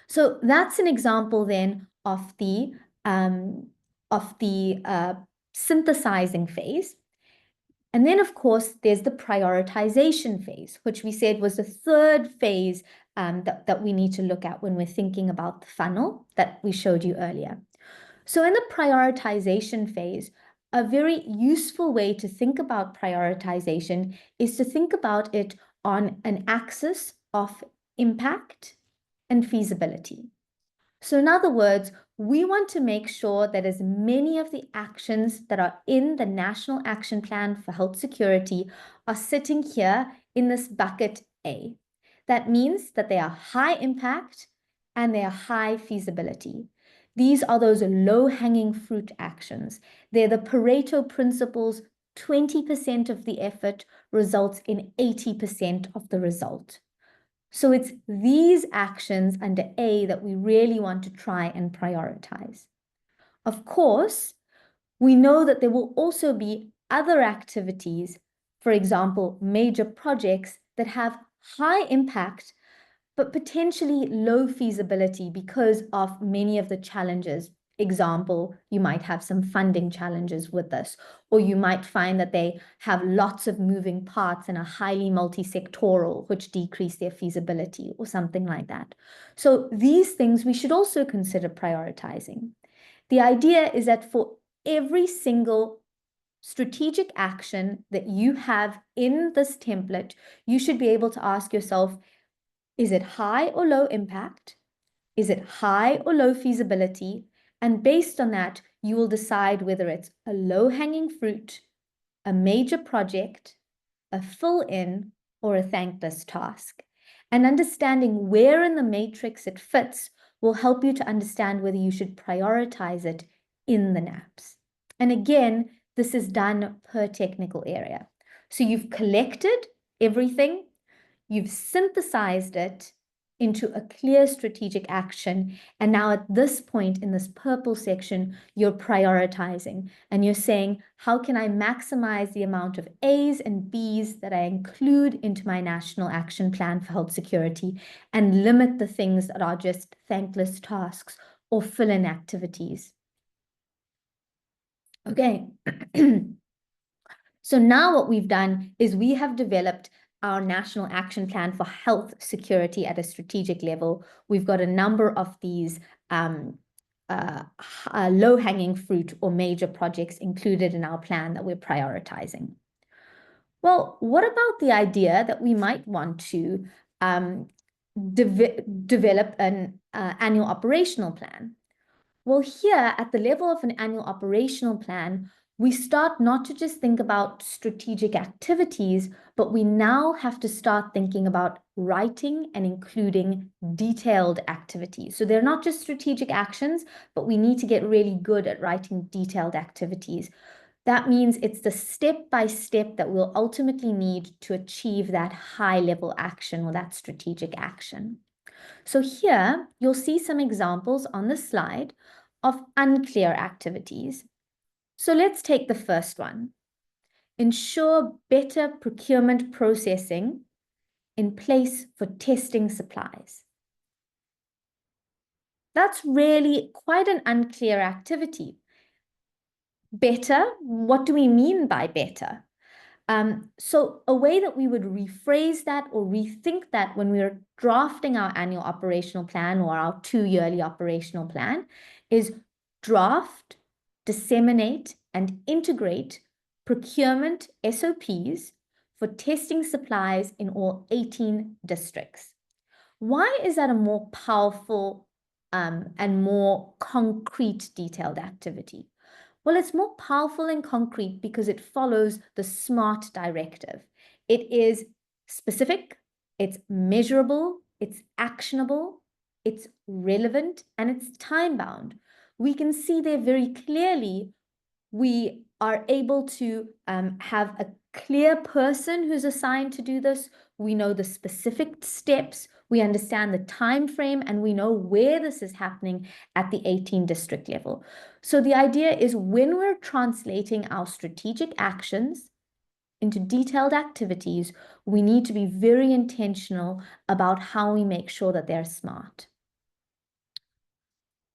So that's an example then of the synthesizing phase. And then, of course, there's the prioritization phase, which we said was the third phase that we need to look at when we're thinking about the funnel that we showed you earlier. So in the prioritization phase, a very useful way to think about prioritization is to think about it on an axis of impact and feasibility. So in other words, we want to make sure that as many of the actions that are in the National Action Plan for Health Security are sitting here in this bucket A. That means that they are high impact and they are high feasibility. These are those low-hanging fruit actions. They're the Pareto principles. 20% of the effort results in 80% of the result. So it's these actions under A that we really want to try and prioritize. Of course, we know that there will also be other activities, for example, major projects that have high impact, but potentially low feasibility because of many of the challenges. Example, you might have some funding challenges with this, or you might find that they have lots of moving parts and are highly multi-sectoral, which decrease their feasibility or something like that. So these things we should also consider prioritizing. The idea is that for every single strategic action that you have in this template, you should be able to ask yourself, is it high or low impact? Is it high or low feasibility? And based on that, you will decide whether it's a low-hanging fruit, a major project, a fill-in, or a thankless task. And understanding where in the matrix it fits will help you to understand whether you should prioritize it in the Naphs. And again, this is done per technical area. So you've collected everything, you've synthesized it into a clear strategic action. And now at this point in this purple section, you're prioritizing and you're saying, how can I maximize the amount of A's and B's that I include into my National Action Plan for Health Security and limit the things that are just thankless tasks or fill-in activities? Okay. So now what we've done is we have developed our National Action Plan for Health Security at a strategic level. We've got a number of these low-hanging fruit or major projects included in our plan that we're prioritizing. Well, what about the idea that we might want to develop an annual operational plan? Well, here at the level of an annual operational plan, we start not to just think about strategic activities, but we now have to start thinking about writing and including detailed activities. So they're not just strategic actions, but we need to get really good at writing detailed activities. That means it's the step-by-step that we'll ultimately need to achieve that high-level action or that strategic action. So here, you'll see some examples on the slide of unclear activities. So let's take the first one. Ensure better procurement processing in place for testing supplies. That's really quite an unclear activity. Better, what do we mean by better? So a way that we would rephrase that or rethink that when we're drafting our annual operational plan or our 2-yearly operational plan is draft, disseminate, and integrate procurement SOPs for testing supplies in all 18 districts. Why is that a more powerful and more concrete detailed activity? Well, it's more powerful and concrete because it follows the SMART directive. It is specific, It's measurable, it's actionable, it's relevant, and it's time-bound. We can see there very clearly we are able to have a clear person who's assigned to do this. We know the specific steps, we understand the time frame, and we know where this is happening at the 18 district level. So the idea is when we're translating our strategic actions into detailed activities, we need to be very intentional about how we make sure that they're smart.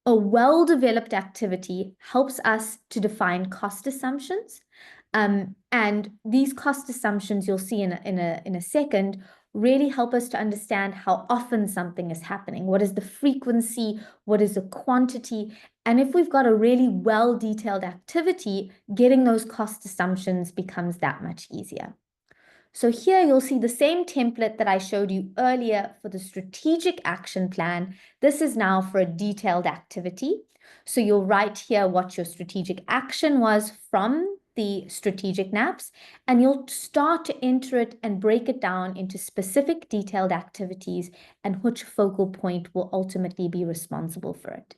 A well-developed activity helps us to define cost assumptions. And these cost assumptions you'll see in a second really help us to understand how often something is happening. What is the frequency? What is the quantity? And if we've got a really well-detailed activity, getting those cost assumptions becomes that much easier. So here you'll see the same template that I showed you earlier for the strategic action plan. This is now for a detailed activity. So you'll write here what your strategic action was from the strategic Naphs, and you'll start to enter it and break it down into specific detailed activities and which focal point will ultimately be responsible for it.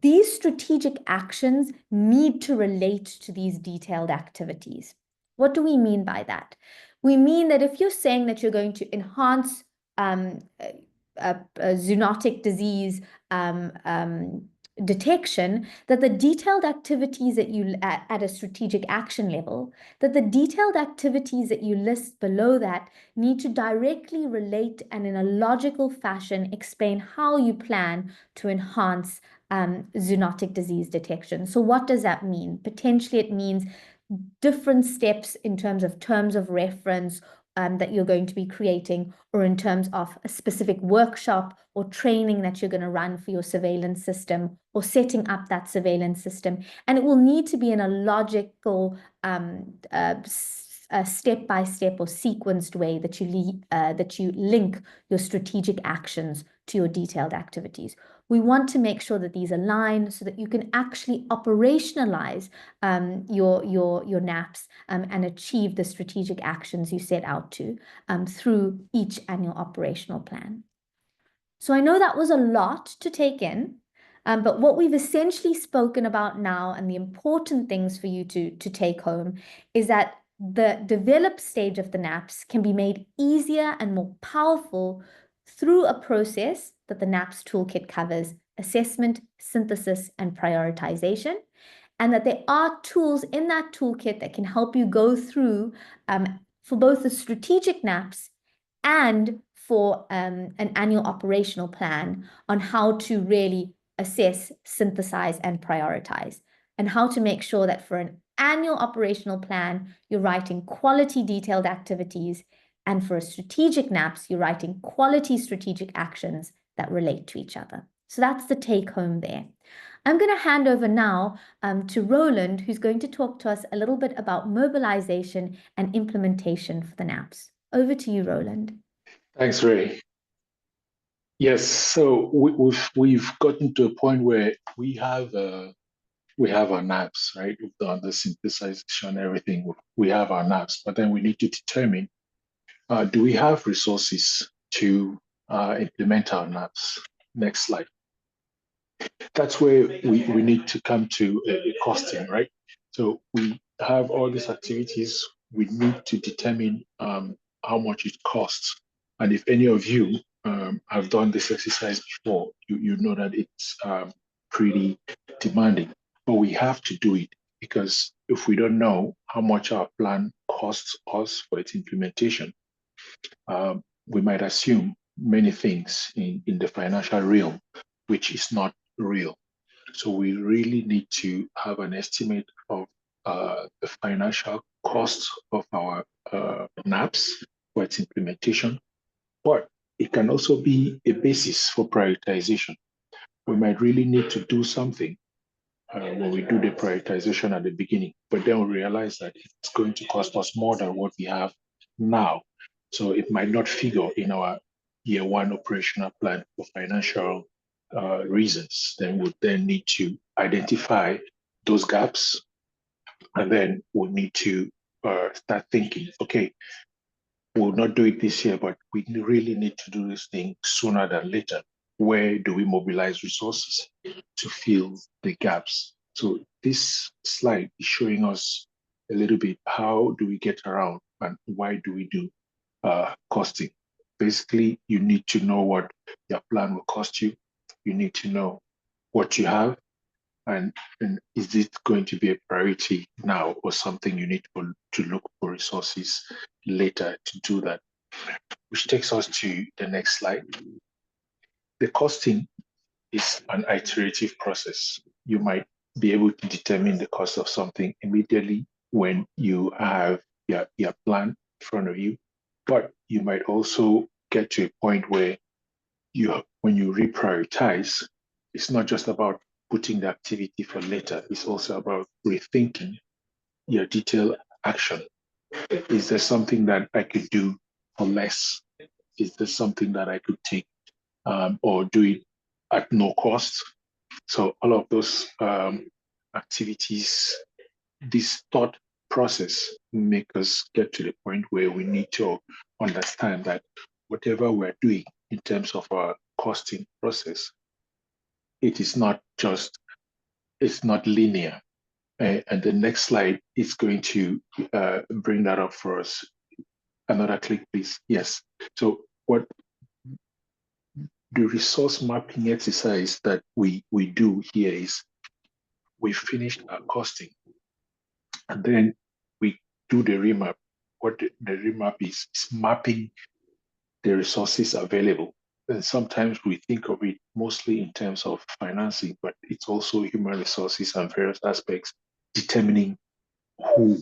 These strategic actions need to relate to these detailed activities. What do we mean by that? We mean that if you're saying that you're going to enhance a zoonotic disease detection, that the detailed activities that you at a strategic action level, that the detailed activities that you list below that need to directly relate and in a logical fashion explain how you plan to enhance zoonotic disease detection. So what does that mean? Potentially it means different steps in terms of reference that you're going to be creating, or in terms of a specific workshop or training that you're going to run for your surveillance system, or setting up that surveillance system. And it will need to be in a logical step-by-step or sequenced way that you link your strategic actions to your detailed activities. We want to make sure that these align so that you can actually operationalize your Naphs and achieve the strategic actions you set out to through each annual operational plan. So I know that was a lot to take in, but what we've essentially spoken about now and the important things for you to take home is that the developed stage of the Naphs can be made easier and more powerful through a process that the Naphs toolkit covers: assessment, synthesis, and prioritization. And that there are tools in that toolkit that can help you go through for both the strategic Naphs and for an annual operational plan on how to really assess, synthesize, and prioritize, and how to make sure that for an annual operational plan, you're writing quality detailed activities, and for a strategic Naphs, you're writing quality strategic actions that relate to each other. So that's the take home there. I'm going to hand over now to Roland, who's going to talk to us a little bit about mobilization and implementation for the Naphs. Over to you, Roland. Thanks, Ray. Yes, so we've gotten to a point where we have our Naphs, right? We've done the synthesization, everything. We have our Naphs, but then we need to determine, do we have resources to implement our Naphs? Next slide. That's where we need to come to a costing, right? So we have all these activities. We need to determine how much it costs. And if any of you have done this exercise before, you know that it's pretty demanding. But we have to do it, because if we don't know how much our plan costs us for its implementation, we might assume many things in the financial realm, which is not real. So we really need to have an estimate of the financial costs of our Naphs for its implementation, but it can also be a basis for prioritization. We might really need to do something when we do the prioritization at the beginning, but then we realize that it's going to cost us more than what we have now. So it might not figure in our year one operational plan for financial reasons. Then we'll then need to identify those gaps, and then we'll need to start thinking, okay, we'll not do it this year, but we really need to do this thing sooner than later. Where do we mobilize resources to fill the gaps? So this slide is showing us a little bit how do we get around and why do we do costing. Basically, you need to know what your plan will cost you. You need to know what you have, and is it going to be a priority now or something you need to look for resources later to do that? Which takes us to the next slide. The costing is an iterative process. You might be able to determine the cost of something immediately when you have your plan in front of you, but you might also get to a point where when you reprioritize, it's not just about putting the activity for later, it's also about rethinking your detailed action. Is there something that I could do for less? Is there something that I could take or do it at no cost? So all of those activities, this thought process make us get to the point where we need to understand that whatever we're doing in terms of our costing process, it's not linear. And the next slide is going to bring that up for us. Another click, please. Yes. So what the resource mapping exercise that we do here is we finished our costing, and then we do the remap. What the remap is mapping the resources available. And sometimes we think of it mostly in terms of financing, but it's also human resources and various aspects, determining who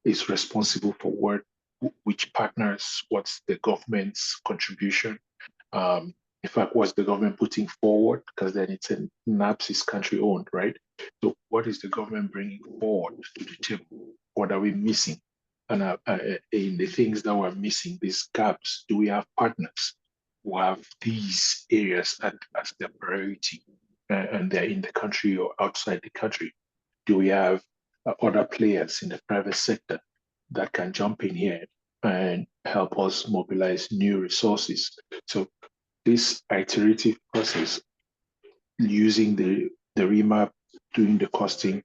is responsible for what, which partners, what's the government's contribution. In fact, what's the government putting forward? Because then it's in Naphs is country owned, right? So what is the government bringing forward to the table? What are we missing? And in the things that we're missing, these gaps, do we have partners who have these areas as their priority and they're in the country or outside the country? Do we have other players in the private sector that can jump in here and help us mobilize new resources? So this iterative process, using the remap, doing the costing,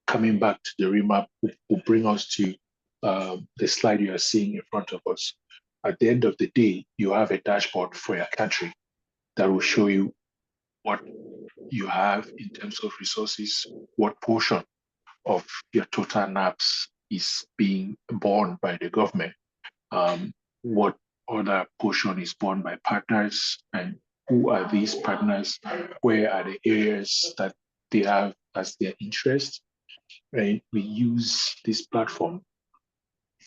coming back to the remap will bring us to the slide you are seeing in front of us. At the end of the day, you have a dashboard for your country that will show you what you have in terms of resources, what portion of your total Naphs is being borne by the government, what other portion is borne by partners, and who are these partners, where are the areas that they have as their interest. Right? We use this platform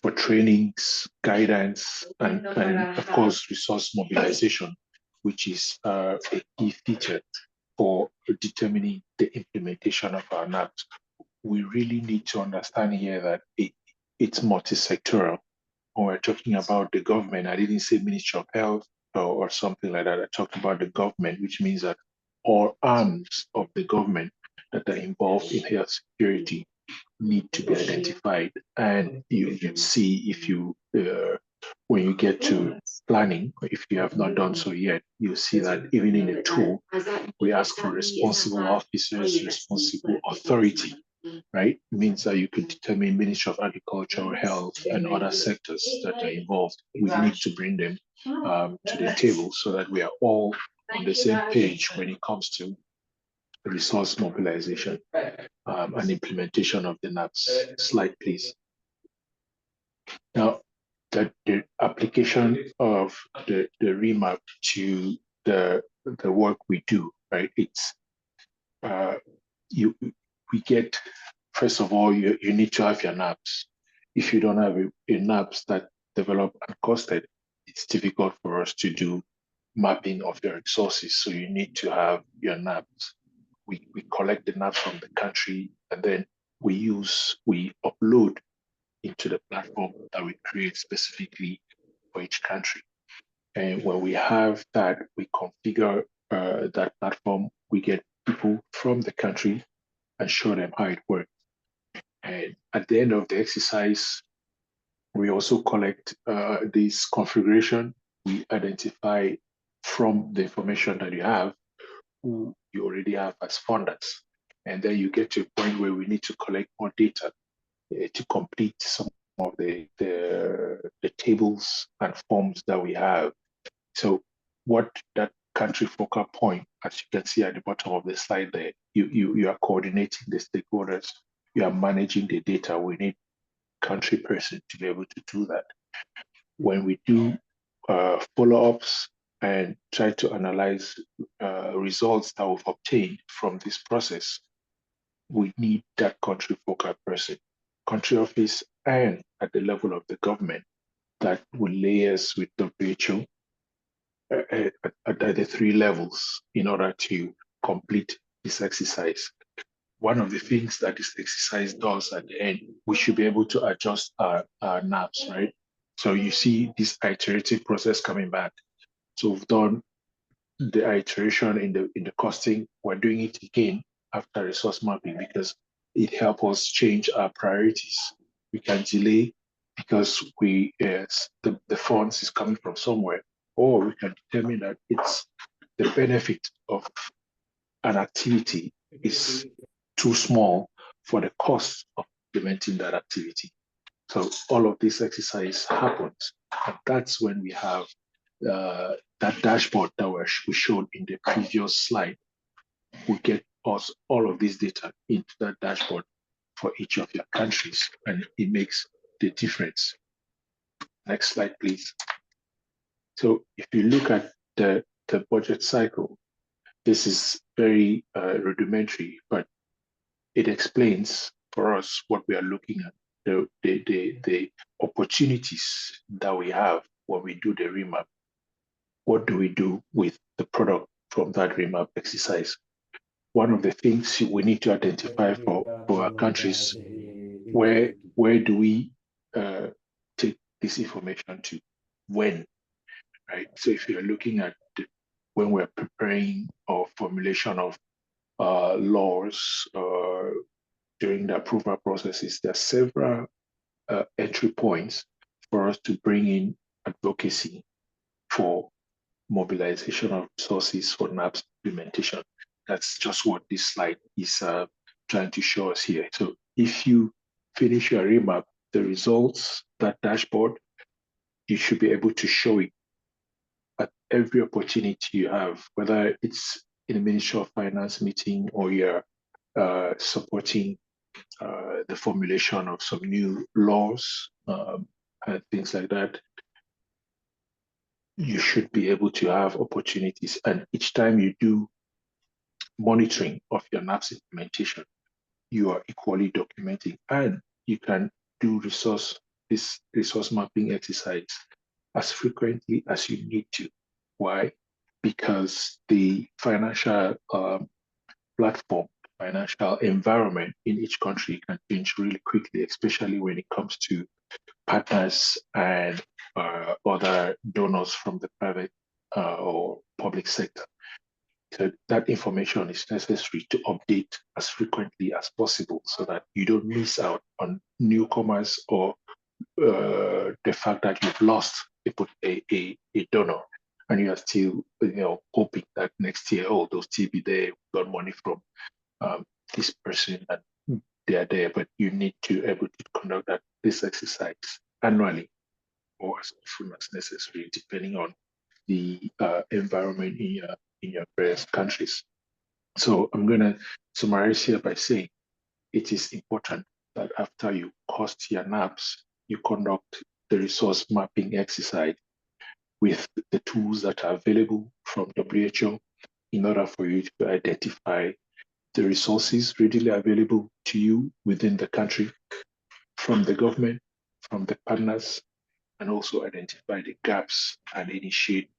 for trainings, guidance, and of course, resource mobilization, which is a key feature for determining the implementation of our Naphs. We really need to understand here that it's multi-sectoral. When we're talking about the government, I didn't say Ministry of Health or something like that. I talked about the government, which means that all arms of the government that are involved in health security need to be identified. And you can see if you, when you get to planning, if you have not done so yet, you'll see that even in the tool, we ask for responsible officers, responsible authority, right? It means that you could determine Ministry of Agriculture or Health and other sectors that are involved. We need to bring them to the table so that we are all on the same page when it comes to resource mobilization and implementation of the Naphs. Slide, please. Now, the application of the remap to the work we do, right? It's we get, first of all, you need to have your Naphs. If you don't have a Naphs that developed and costed, it's difficult for us to do mapping of your resources. So you need to have your Naphs. We collect the Naphs from the country, and then we upload into the platform that we create specifically for each country. And when we have that, we configure that platform. We get people from the country and show them how it works. And at the end of the exercise, We also collect this configuration. We identify from the information that you have who you already have as funders. And then you get to a point where we need to collect more data to complete some of the tables and forms that we have. So what that country focal point, as you can see at the bottom of the slide there, you are coordinating the stakeholders, you are managing the data. We need country person to be able to do that. When we do follow-ups and try to analyze results that we've obtained from this process, we need that country focal person, country office, and at the level of the government that will liaise with WHO at the three levels in order to complete this exercise. One of the things that this exercise does at the end, we should be able to adjust our Naphs, right? So you see this iterative process coming back. So we've done the iteration in the costing. We're doing it again after resource mapping because it helps us change our priorities. We can delay because the funds is coming from somewhere, or we can determine that it's the benefit of an activity is too small for the cost of implementing that activity. So all of this exercise happens, and that's when we have that dashboard that we showed in the previous slide. We get us all of this data into that dashboard for each of your countries, and it makes the difference. Next slide, please. So if you look at the budget cycle, this is very rudimentary, but it explains for us what we are looking at, the opportunities that we have when we do the remap. What do we do with the product from that remap exercise? One of the things we need to identify for our countries, where do we take this information to? When, right? So if you're looking at when we're preparing or formulation of laws during the approval processes, there are several entry points for us to bring in advocacy for mobilization of resources for Naphs implementation. That's just what this slide is trying to show us here. So if you finish your remap, the results, that dashboard, you should be able to show it at every opportunity you have, whether it's in a Ministry of Finance meeting or you're supporting the formulation of some new laws and things like that. You should be able to have opportunities. And each time you do monitoring of your Naphs implementation, you are equally documenting, and you can do this resource mapping exercise as frequently as you need to. Why? Because the financial platform, financial environment in each country can change really quickly, especially when it comes to partners and other donors from the private or public sector. So that information is necessary to update as frequently as possible so that you don't miss out on newcomers or the fact that you've lost a donor and you are still hoping that next year, oh, they'll still be there, we got money from this person and they are there, but you need to be able to conduct this exercise annually or as often as necessary, depending on the environment in your various countries. So I'm going to summarize here by saying it is important that after you cost your Naphs, you conduct the resource mapping exercise with the tools that are available from WHO in order for you to identify the resources readily available to you within the country, from the government, from the partners, and also identify the gaps and initiate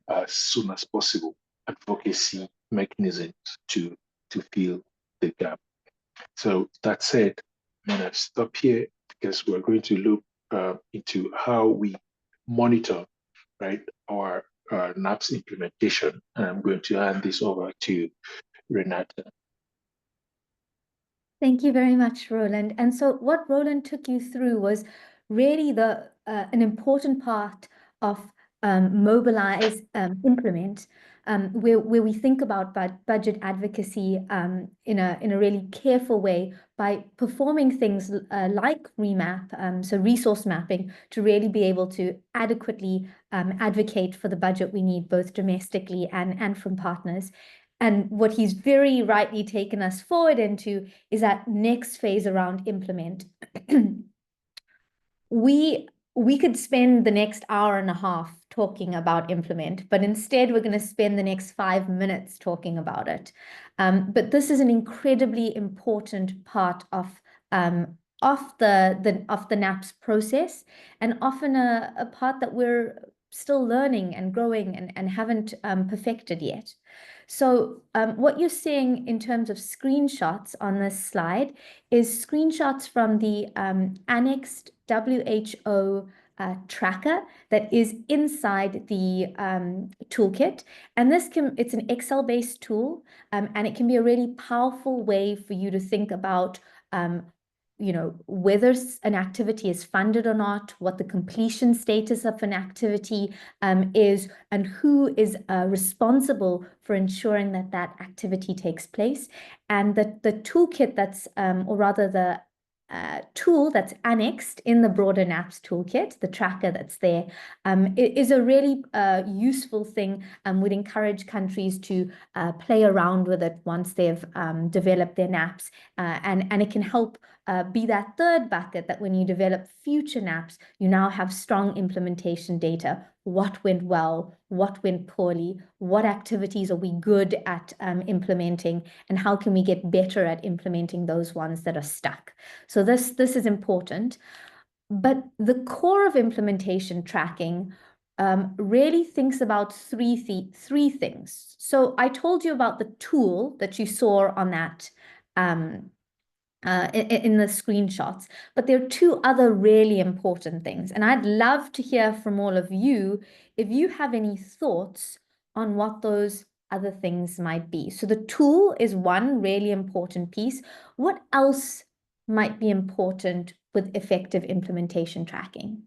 as soon as possible advocacy mechanisms to fill the gap. So that said, I'm going to stop here because we're going to look into how we monitor, right, our Naphs implementation. And I'm going to hand this over to Renata. Thank you very much, Roland. And so what Roland took you through was really the an important part of mobilize, implement, where we think about budget advocacy in a really careful way by performing things like remap, so resource mapping, to really be able to adequately advocate for the budget we need, both domestically and from partners. And what he's very rightly taken us forward into is that next phase around implement. We could spend the next hour and a half talking about implement, but instead we're going to spend the next 5 minutes talking about it. But this is an incredibly important part of the Naphs process, and often a part that we're still learning and growing and haven't perfected yet. So what you're seeing in terms of screenshots on this slide is screenshots from the annexed WHO tracker that is inside the toolkit. And it's an Excel-based tool, and it can be a really powerful way for you to think about whether an activity is funded or not, what the completion status of an activity is, and who is responsible for ensuring that that activity takes place. And the toolkit or rather the tool that's annexed in the broader Naphs toolkit, the tracker that's there, it is a really useful thing. We'd encourage countries to play around with it once they've developed their Naphs, and it can help be that third bucket that when you develop future Naphs, you now have strong implementation data. What went well, what went poorly, what activities are we good at implementing, and how can we get better at implementing those ones that are stuck. So this is important. But the core of implementation tracking really thinks about three things. So I told you about the tool that you saw on that in the screenshots, but there are two other really important things. And I'd love to hear from all of you if you have any thoughts on what those other things might be. So the tool is one really important piece. What else might be important with effective implementation tracking?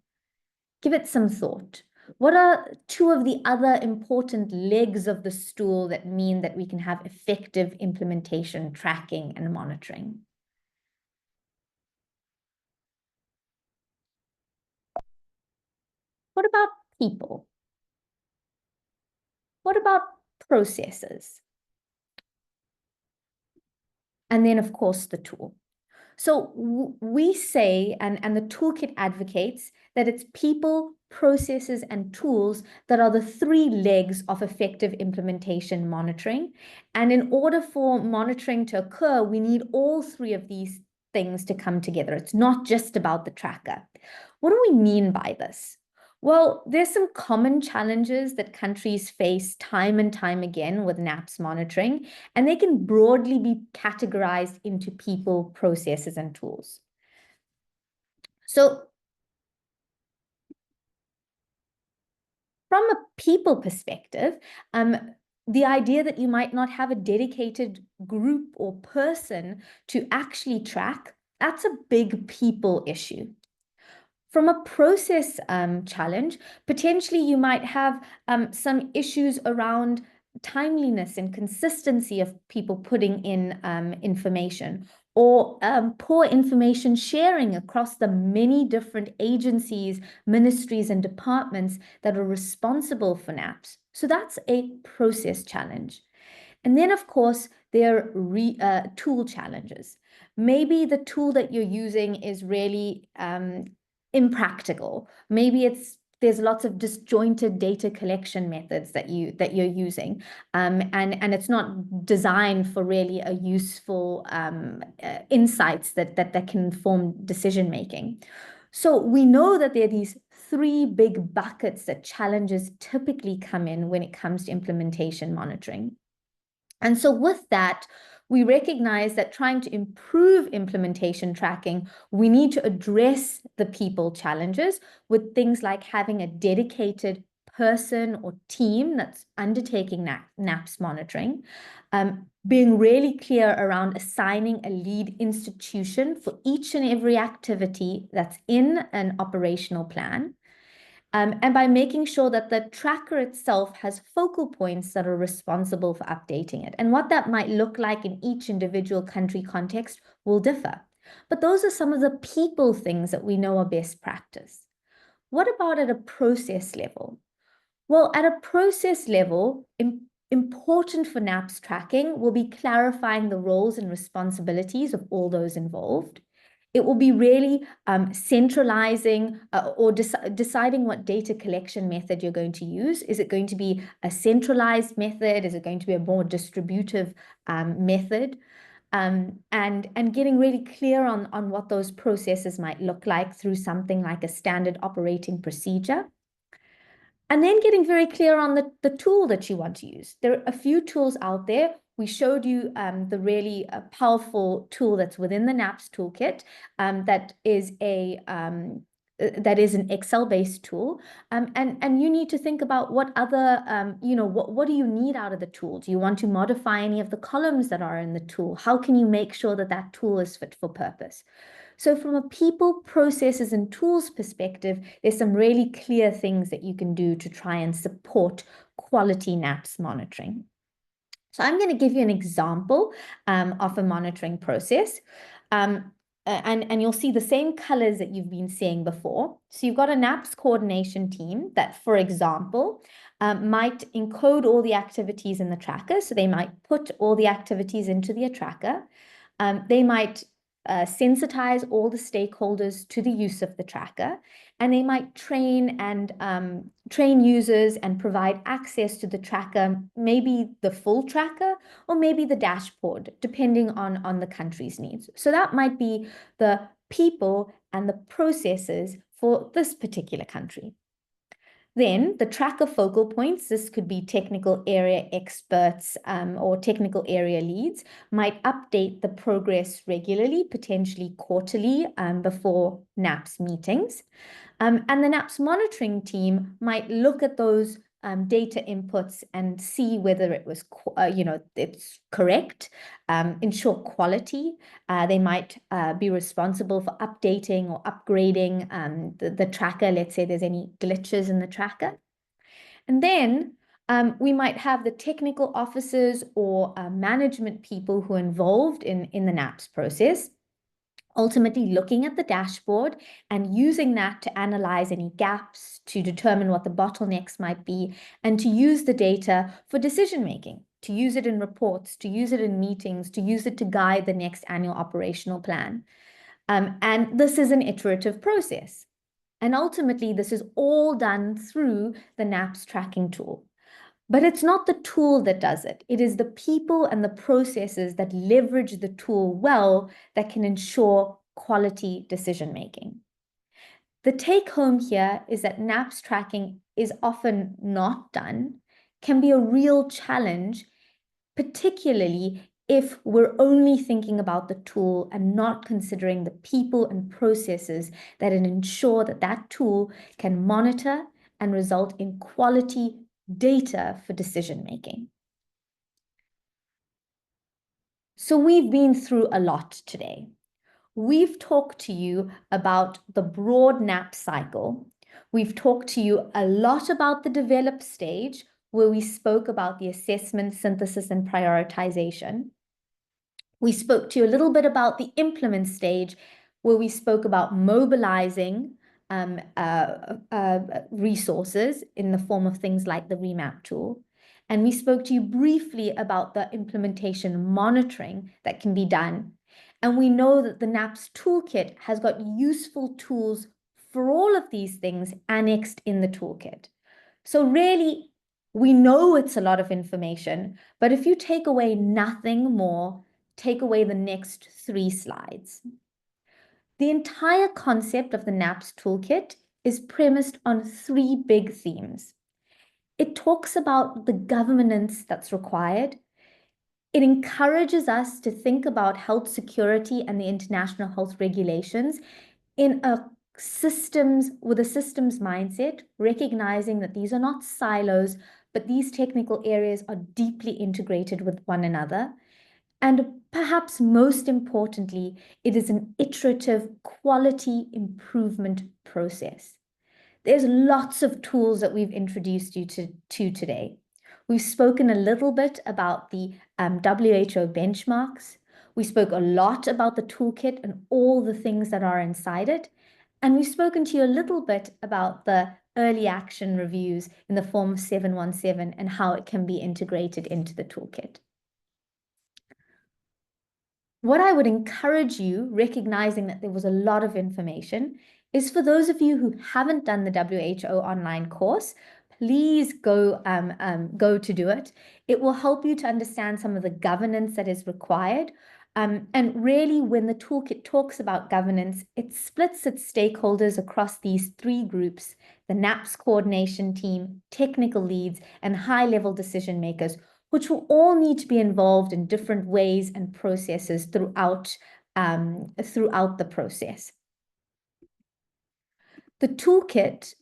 Give it some thought. What are two of the other important legs of the stool that mean that we can have effective implementation tracking and monitoring? What about people? What about processes? And then, of course, the tool. So we say, and the toolkit advocates, that it's people, processes, and tools that are the three legs of effective implementation monitoring. And in order for monitoring to occur, we need all three of these things to come together. It's not just about the tracker. What do we mean by this? Well, there's some common challenges that countries face time and time again with Naphs monitoring, and they can broadly be categorized into people, processes, and tools. So from a people perspective, the idea that you might not have a dedicated group or person to actually track, that's a big people issue. From a process challenge, potentially you might have some issues around timeliness and consistency of people putting in information, or poor information sharing across the many different agencies, ministries, and departments that are responsible for Naphs. So that's a process challenge. And then, of course, there are tool challenges. Maybe the tool that you're using is really impractical. Maybe there's lots of disjointed data collection methods that you're using, and it's not designed for really a useful insights that can inform decision making. So we know that there are these three big buckets that challenges typically come in when it comes to implementation monitoring. And so with that, we recognize that trying to improve implementation tracking, we need to address the people challenges with things like having a dedicated person or team that's undertaking Naphs monitoring, being really clear around assigning a lead institution for each and every activity that's in an operational plan. And by making sure that the tracker itself has focal points that are responsible for updating it. And what that might look like in each individual country context will differ. But those are some of the people things that we know are best practice. What about at a process level? Well, at a process level, important for Naphs tracking will be clarifying the roles and responsibilities of all those involved. It will be really centralizing or deciding what data collection method you're going to use. Is it going to be a centralized method? Is it going to be a more distributive method? And getting really clear on what those processes might look like through something like a standard operating procedure. And then getting very clear on the tool that you want to use. There are a few tools out there. We showed you the really powerful tool that's within the Naphs toolkit that is an Excel-based tool. And you need to think about what other, what do you need out of the tool? Do you want to modify any of the columns that are in the tool? How can you make sure that that tool is fit for purpose? So from a people, processes, and tools perspective, there's some really clear things that you can do to try and support quality Naphs monitoring. So I'm going to give you an example of a monitoring process. And you'll see the same colors that you've been seeing before. So you've got a Naphs coordination team that, for example, might encode all the activities in the tracker. So they might put all the activities into the tracker. They might sensitize all the stakeholders to the use of the tracker, and they might train users and provide access to the tracker, maybe the full tracker or maybe the dashboard, depending on the country's needs. So that might be the people and the processes for this particular country. Then the tracker focal points, this could be technical area experts or technical area leads, might update the progress regularly, potentially quarterly before Naphs meetings. And the Naphs monitoring team might look at those data inputs and see whether it was, it's correct, ensure quality. They might be responsible for updating or upgrading the tracker. Let's say there's any glitches in the tracker. And then we might have the technical officers or management people who are involved in the Naphs process, ultimately looking at the dashboard and using that to analyze any gaps, to determine what the bottlenecks might be, and to use the data for decision making, to use it in reports, to use it in meetings, to use it to guide the next annual operational plan. And this is an iterative process. And ultimately, this is all done through the Naphs tracking tool. But it's not the tool that does it. It is the people and the processes that leverage the tool well that can ensure quality decision-making. The take home here is that Naphs tracking is often not done, can be a real challenge, particularly if we're only thinking about the tool and not considering the people and processes that ensure that that tool can monitor and result in quality data for decision making. So we've been through a lot today. We've talked to you about the broad Naphs cycle. We've talked to you a lot about the develop stage, where we spoke about the assessment, synthesis, and prioritization. We spoke to you a little bit about the implement stage, where we spoke about mobilizing resources in the form of things like the remap tool. And we spoke to you briefly about the implementation monitoring that can be done. And we know that the Naphs toolkit has got useful tools for all of these things annexed in the toolkit. So really, we know it's a lot of information, but if you take away nothing more, take away the next 3 slides. The entire concept of the Naphs toolkit is premised on 3 big themes. It talks about the governance that's required. It encourages us to think about health security and the international health regulations in a systems with a systems mindset, recognizing that these are not silos, but these technical areas are deeply integrated with one another. And perhaps most importantly, it is an iterative quality improvement process. There's lots of tools that we've introduced you to today. We've spoken a little bit about the WHO benchmarks. We spoke a lot about the toolkit and all the things that are inside it. And we've spoken to you a little bit about the early action reviews in the form of 717 and how it can be integrated into the toolkit. What I would encourage you, recognizing that there was a lot of information, is for those of you who haven't done the WHO online course, please go to do it. It will help you to understand some of the governance that is required. And really, when the toolkit talks about governance, it splits its stakeholders across these three groups: the Naphs coordination team, technical leads, and high-level decision makers, which will all need to be involved in different ways and processes throughout the process. The toolkit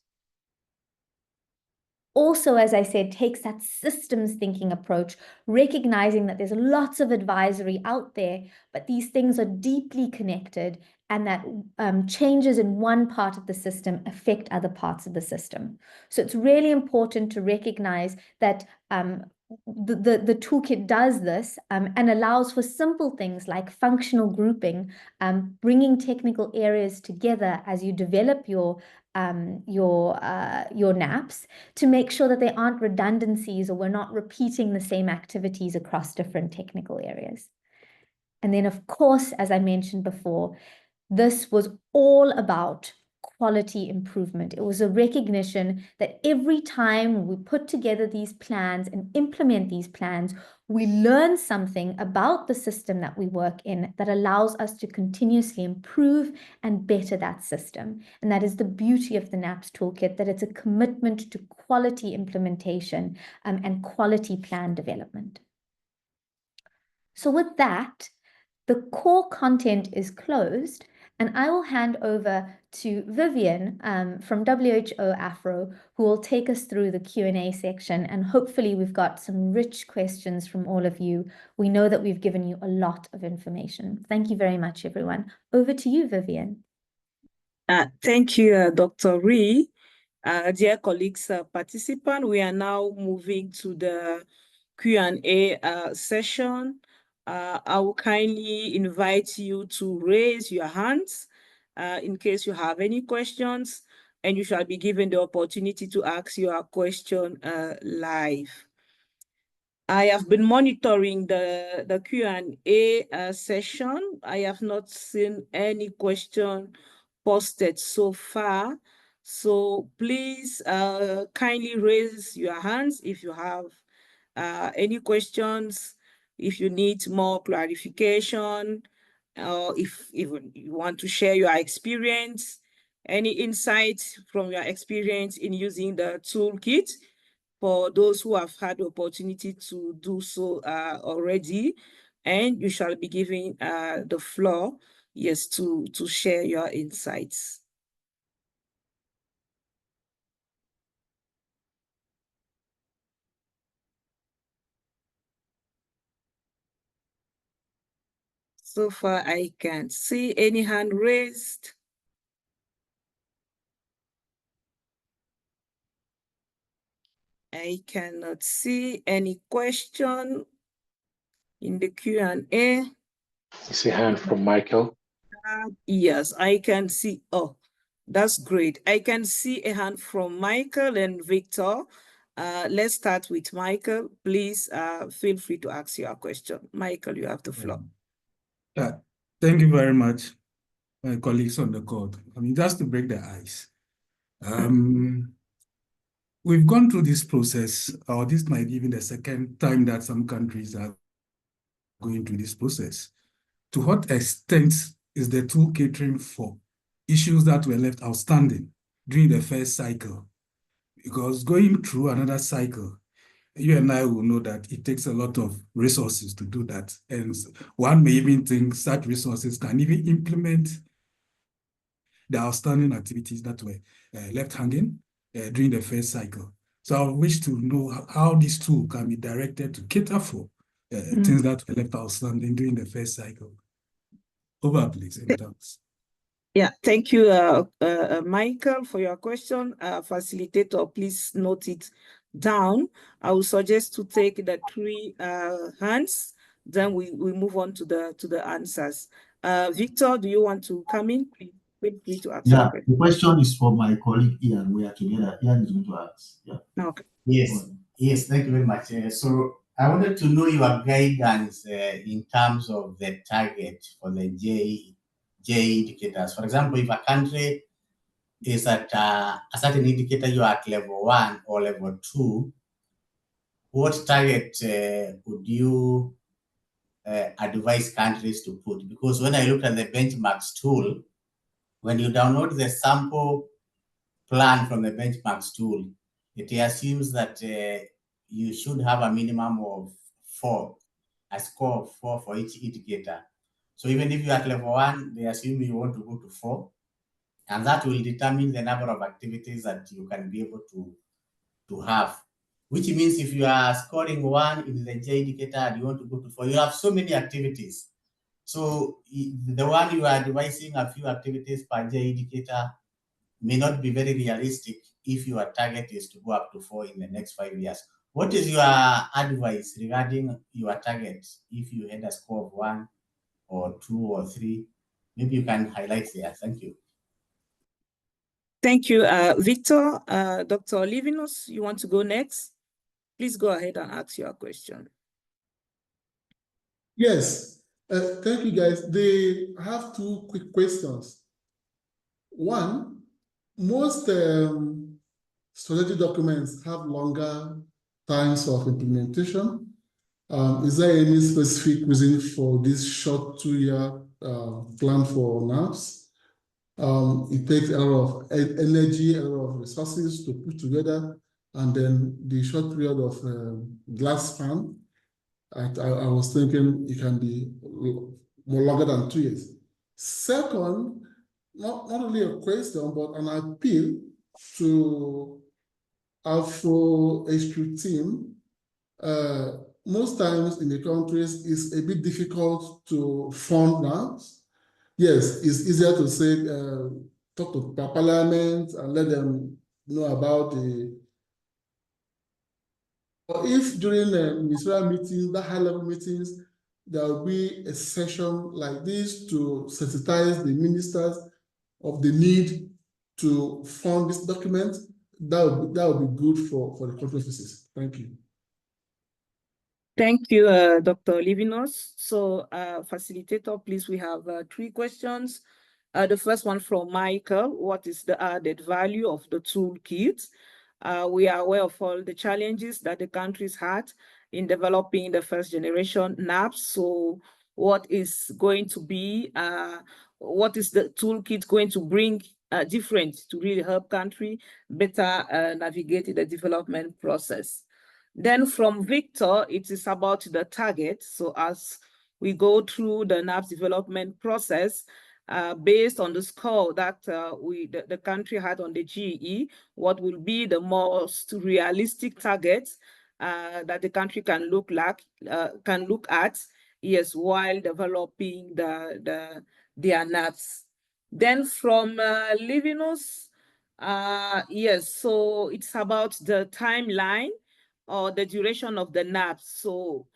also, as I said, takes that systems thinking approach, recognizing that there's lots of advisory out there, but these things are deeply connected, and that changes in one part of the system affect other parts of the system. So it's really important to recognize that the toolkit does this and allows for simple things like functional grouping, bringing technical areas together as you develop your Naphs, to make sure that there aren't redundancies or we're not repeating the same activities across different technical areas. And then, of course, as I mentioned before, this was all about quality improvement. It was a recognition that every time we put together these plans and implement these plans, we learn something about the system that we work in that allows us to continuously improve and better that system. And that is the beauty of the Naphs toolkit, that it's a commitment to quality implementation and quality plan development. So with that, the core content is closed, and I will hand over to Vivian from WHO Afro, who will take us through the Q&A section, and hopefully we've got some rich questions from all of you. We know that we've given you a lot of information. Thank you very much, everyone. Over to you, Vivian. Thank you, Dr. Ree. Dear colleagues, participants, we are now moving to the Q&A session. I will kindly invite you to raise your hands in case you have any questions, and you shall be given the opportunity to ask your question live. I have been monitoring the Q&A session. I have not seen any question posted so far. So please kindly raise your hands if you have any questions, if you need more clarification, or if even you want to share your experience, any insights from your experience in using the toolkit. For those who have had the opportunity to do so already, and you shall be given the floor, yes, to share your insights. So far, I can't see any hand raised. I cannot see any question in the Q&A. I see a hand from Michael. Yes, I can see. Oh, that's great. I can see a hand from Michael and Victor. Let's start with Michael. Please feel free to ask your question. Michael, you have the floor. Thank you very much, my colleagues on the call. I mean, just to break the ice. We've gone through this process, or this might be even the second time that some countries are going through this process. To what extent is the tool catering for issues that were left outstanding during the first cycle? Because going through another cycle, you and I will know that it takes a lot of resources to do that. And one may even think such resources can even implement the outstanding activities that were left hanging during the first cycle. So I wish to know how this tool can be directed to cater for things that were left outstanding during the first cycle. Over, please, and thanks. Yeah, thank you, Michael, for your question. Facilitator, please note it down. I will suggest to take the three hands, then we move on to the answers. Victor, do you want to come in? Please feel free to ask. Yeah, the question is for my colleague Ian. We are together. Ian is going to ask. Yeah. Okay. Yes, yes, thank you very much. So I wanted to know your guidance in terms of the target for the J indicators. For example, if a country is at a certain indicator, you are at level 1 or level 2, what target would you advise countries to put? Because when I looked at the benchmarks tool, when you download the sample plan from the benchmarks tool, it assumes that you should have a minimum of 4, a score of 4 for each indicator. So even if you're at level 1, they assume you want to go to 4, and that will determine the number of activities that you can be able to have. Which means if you are scoring 1 in the J indicator and you want to go to 4, you have so many activities. So the one you are advising a few activities per J indicator may not be very realistic if your target is to go up to 4 in the next 5 years. What is your advice regarding your target if you had a score of 1 or 2 or 3? Maybe you can highlight there. Thank you. Thank you, Victor. Dr. Livinus, you want to go next? Please go ahead and ask your question. Yes, thank you guys. They have 2 quick questions. One, most strategy documents have longer times of implementation. Is there any specific reason for this short 2-year plan for Naphs? It takes a lot of energy, a lot of resources to put together, and then the short period of glass span, I was thinking it can be more longer than 2 years. Second, not only a question, but an appeal to Afro HQ team. Most times in the countries, it's a bit difficult to fund Naphs. Yes, it's easier to say, talk to parliament and let them know about the. But if during the ministerial meetings, the high-level meetings, there will be a session like this to sensitize the ministers of the need to fund this document, that would be good for the country offices. Thank you. Thank you, Dr. Livinus. So, facilitator, please, we have 3 questions. The first one from Michael: what is the added value of the toolkit? We are aware of all the challenges that the countries had in developing the first generation Naphs. So what is going to be, what is the toolkit going to bring different to really help country better navigate the development process? Then from Victor, it is about the target. So as we go through the Naphs development process, based on the score that the country had on the GE, what will be the most realistic targets that the country can look at, yes, while developing their Naphs. Then from Livinus, yes, so it's about the timeline or the duration of the Naphs. So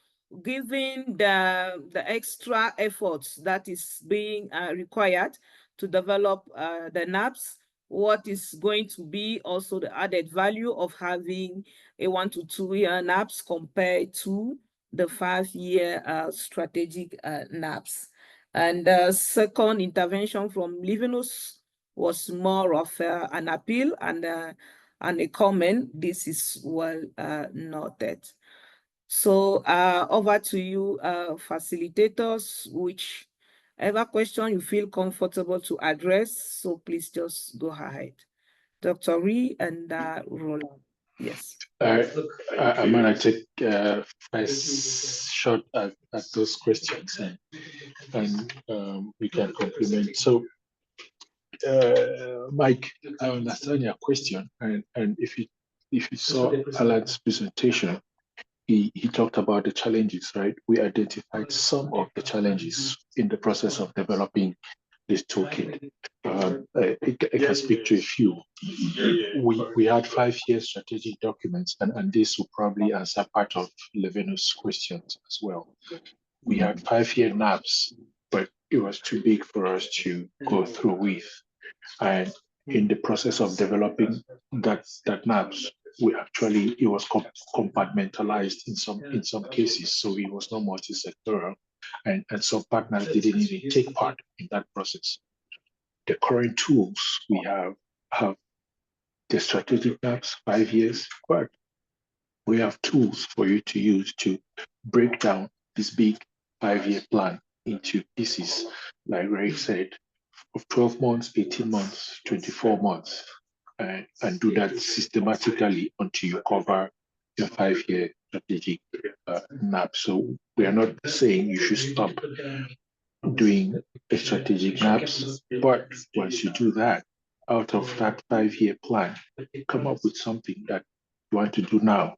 given the extra efforts that is being required to develop the Naphs, what is going to be also the added value of having a 1 to 2 year Naphs compared to the 5-year strategic Naphs? And the second intervention from Livinus was more of an appeal and a comment. This is well noted. So over to you, facilitators, whichever question you feel comfortable to address. So please just go ahead. Dr. Ree and Roland. Yes. I'm going to take a shot at those questions and we can complement. So Mike, I understand your question, and if you saw Alan's presentation, he talked about the challenges, right? We identified some of the challenges in the process of developing this toolkit. I can speak to a few. We had 5-year strategic documents, and this will probably answer part of Levinus' questions as well. We had 5-year Naphs, but it was too big for us to go through with. And in the process of developing that Naphs, it was compartmentalized in some cases, so it was not multi-sectoral, and some partners didn't even take part in that process. The current tools we have the strategic Naphs 5 years, but we have tools for you to use to break down this big 5-year plan into pieces, like Ray said, of 12 months, 18 months, 24 months, and do that systematically until you cover your 5-year strategic map. So we are not saying you should stop doing a strategic maps, but once you do that, out of that 5-year plan, come up with something that you want to do now.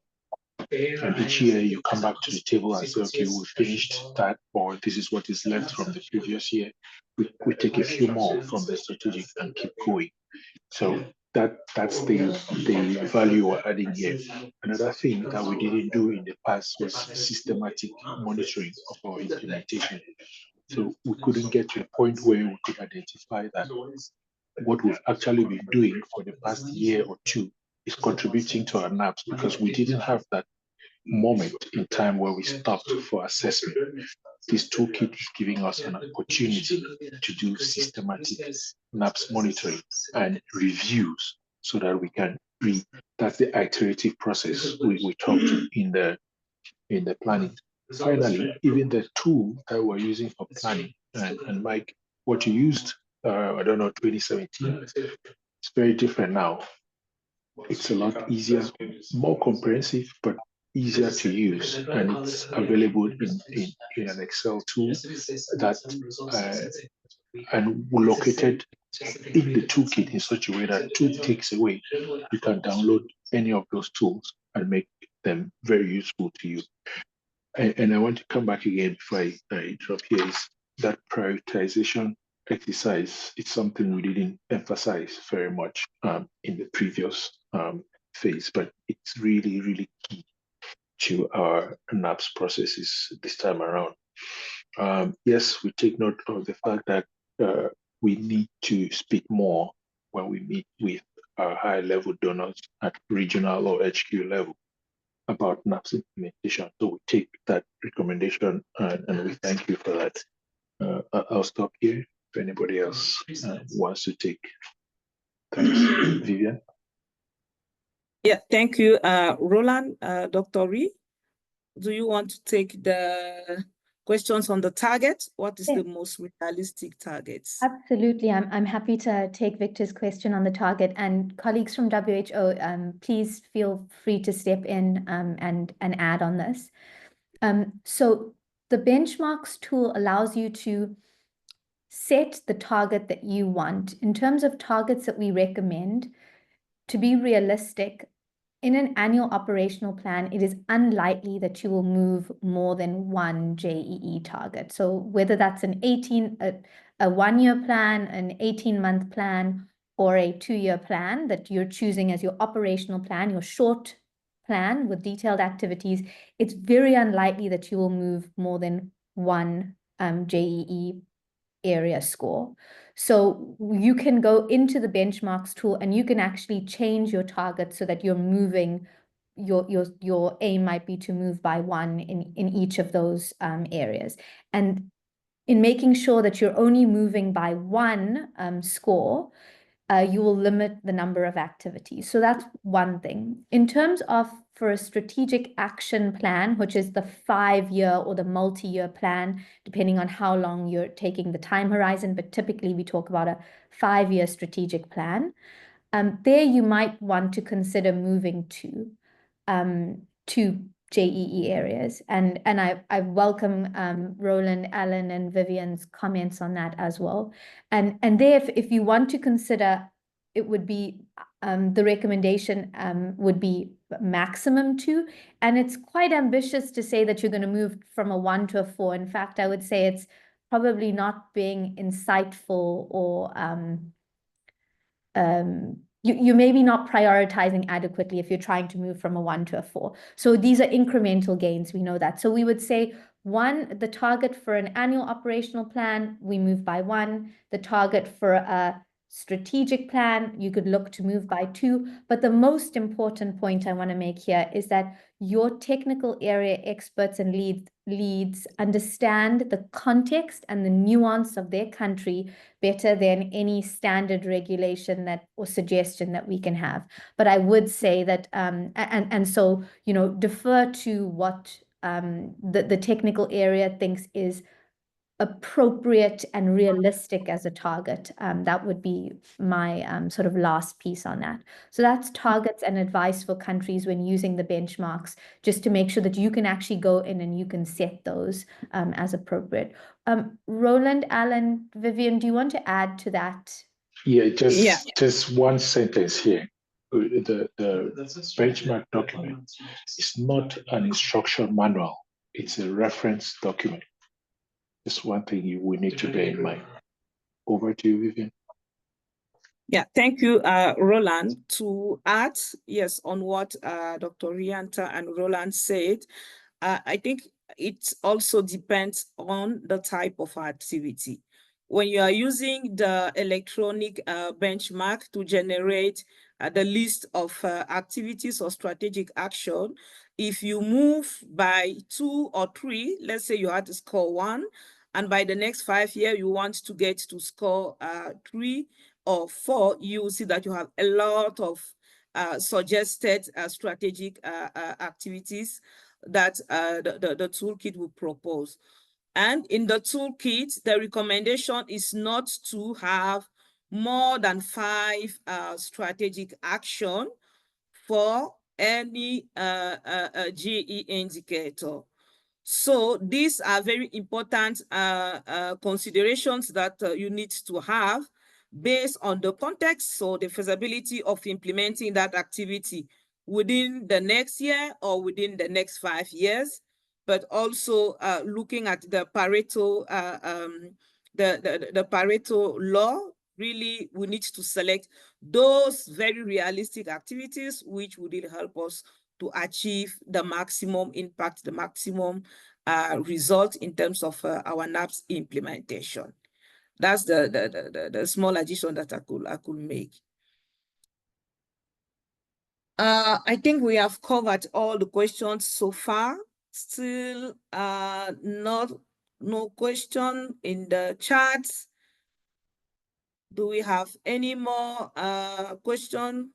And each year you come back to the table and say, okay, we finished that, or this is what is left from the previous year. We take a few more from the strategic and keep going. So that's the value we're adding here. Another thing that we didn't do in the past was systematic monitoring of our implementation. So we couldn't get to a point where we could identify that what we've actually been doing for the past year or two is contributing to our Naphs, because we didn't have that moment in time where we stopped for assessment. This toolkit is giving us an opportunity to do systematic Naphs monitoring and reviews so that we can that's the iterative process we talked in the planning. Finally, even the tool that we're using for planning, and Mike, what you used, I don't know, 2017, it's very different now. It's a lot easier, more comprehensive, but easier to use, and it's available in an Excel tool that and located in the toolkit in such a way that tool takes away. You can download any of those tools and make them very useful to you. And I want to come back again before I interrupt here, is that prioritization exercise. It's something we didn't emphasize very much in the previous phase, but it's really, really key to our Naphs processes this time around. Yes, we take note of the fact that we need to speak more when we meet with our high-level donors at regional or HQ level about Naphs implementation. So we take that recommendation and we thank you for that. I'll stop here if anybody else wants to take. Thanks, Vivian. Yeah, thank you, Roland. Dr. Ree, do you want to take the questions on the target? What is the most realistic targets? Absolutely. I'm happy to take Victor's question on the target, and colleagues from WHO, please feel free to step in and add on this. So the benchmarks tool allows you to set the target that you want. In terms of targets that we recommend, to be realistic, in an annual operational plan, it is unlikely that you will move more than one JEE target. So whether that's a 1-year plan, an 18-month plan, or a 2-year plan that you're choosing as your operational plan, your short plan with detailed activities, it's very unlikely that you will move more than one JEE area score. So you can go into the benchmarks tool and you can actually change your target so that you're moving, your aim might be to move by one in each of those areas. And in making sure that you're only moving by one score, you will limit the number of activities. So that's one thing. In terms of for a strategic action plan, which is the 5-year or the multi-year plan, depending on how long you're taking the time horizon, but typically we talk about a 5-year strategic plan. There you might want to consider moving to JEE areas. And I welcome Roland, Alan, and Vivian's comments on that as well. And there, if you want to consider, it would be the recommendation would be maximum 2. And it's quite ambitious to say that you're going to move from a 1 to a 4. In fact, I would say it's probably not being insightful, or you may be not prioritizing adequately if you're trying to move from a 1 to a 4. So these are incremental gains, we know that. So we would say 1, the target for an annual operational plan, we move by 1. The target for a strategic plan, you could look to move by 2. But the most important point I want to make here is that your technical area experts and leads understand the context and the nuance of their country better than any standard regulation that or suggestion that we can have. But I would say that so defer to what the technical area thinks is appropriate and realistic as a target. That would be my sort of last piece on that. So that's targets and advice for countries when using the benchmarks, just to make sure that you can actually go in and you can set those as appropriate. Roland, Alan, Vivian, do you want to add to that? Yeah, just one sentence here. The benchmark document is not an instruction manual. It's a reference document. Just one thing we need to bear in mind. Over to you, Vivian. Yeah, thank you, Roland. To add, yes, on what Dr. Rianta and Roland said, I think it also depends on the type of activity. When you are using the electronic benchmark to generate the list of activities or strategic action, if you move by 2 or 3, let's say you had to score 1, and by the next 5 years, you want to get to score 3 or 4, you will see that you have a lot of suggested strategic activities that the toolkit will propose. And in the toolkit, the recommendation is not to have more than 5 strategic action for any GE indicator. So these are very important considerations that you need to have based on the context, so the feasibility of implementing that activity within the next year or within the next 5 years, but also looking at the Pareto, the Pareto law. Really, we need to select those very realistic activities which would help us to achieve the maximum impact, the maximum result in terms of our Naphs implementation. That's the small addition that I could make. I think we have covered all the questions so far. Still no question in the chat. Do we have any more question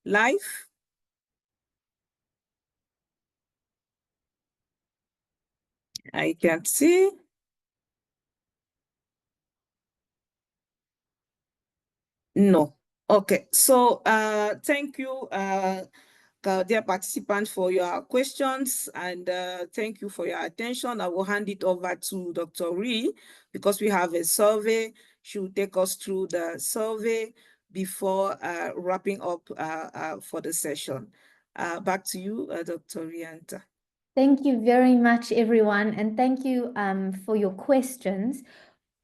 live? I can't see. No. Okay, so thank you, dear participants, for your questions, and thank you for your attention. I will hand it over to Dr. Ree, because we have a survey. She will take us through the survey before wrapping up for the session. Back to you, Dr. Rianta. Thank you very much, everyone, and thank you for your questions.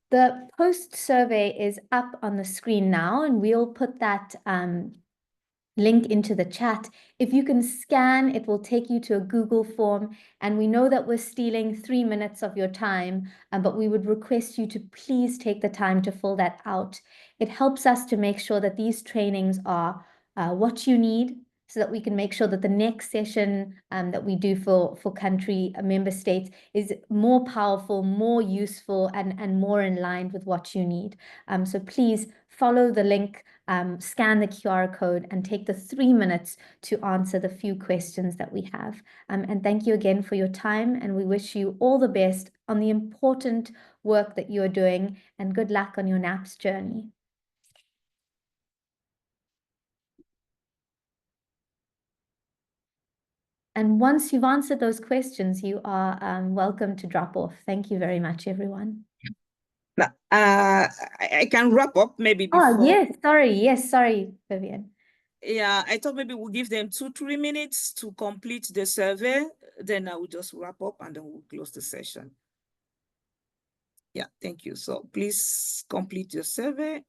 The post survey is up on the screen now, and we'll put that link into the chat. If you can scan, it will take you to a Google form, and we know that we're stealing 3 minutes of your time, but we would request you to please take the time to fill that out. It helps us to make sure that these trainings are what you need, so that we can make sure that the next session that we do for country member states is more powerful, more useful, and more in line with what you need. So please follow the link, scan the QR code, and take the 3 minutes to answer the few questions that we have. And thank you again for your time, and we wish you all the best on the important work that you are doing, and good luck on your Naphs journey. And once you've answered those questions, you are welcome to drop off. Thank you very much, everyone. Now, I can wrap up maybe before. Oh, yes, sorry. Yes, sorry, Vivian. Yeah, I thought maybe we'll give them 2-3 minutes to complete the survey. Then I will just wrap up and then we'll close the session. Yeah, thank you. So please complete your survey.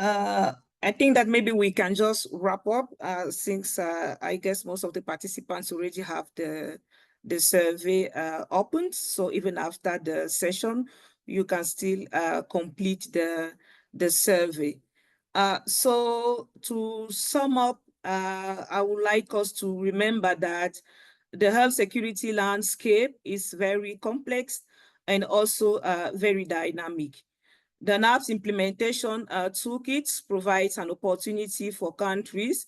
I think that maybe we can just wrap up since I guess most of the participants already have the survey opened. So even after the session, you can still complete the survey. So to sum up, I would like us to remember that the health security landscape is very complex and also very dynamic. The Naphs implementation toolkit provides an opportunity for countries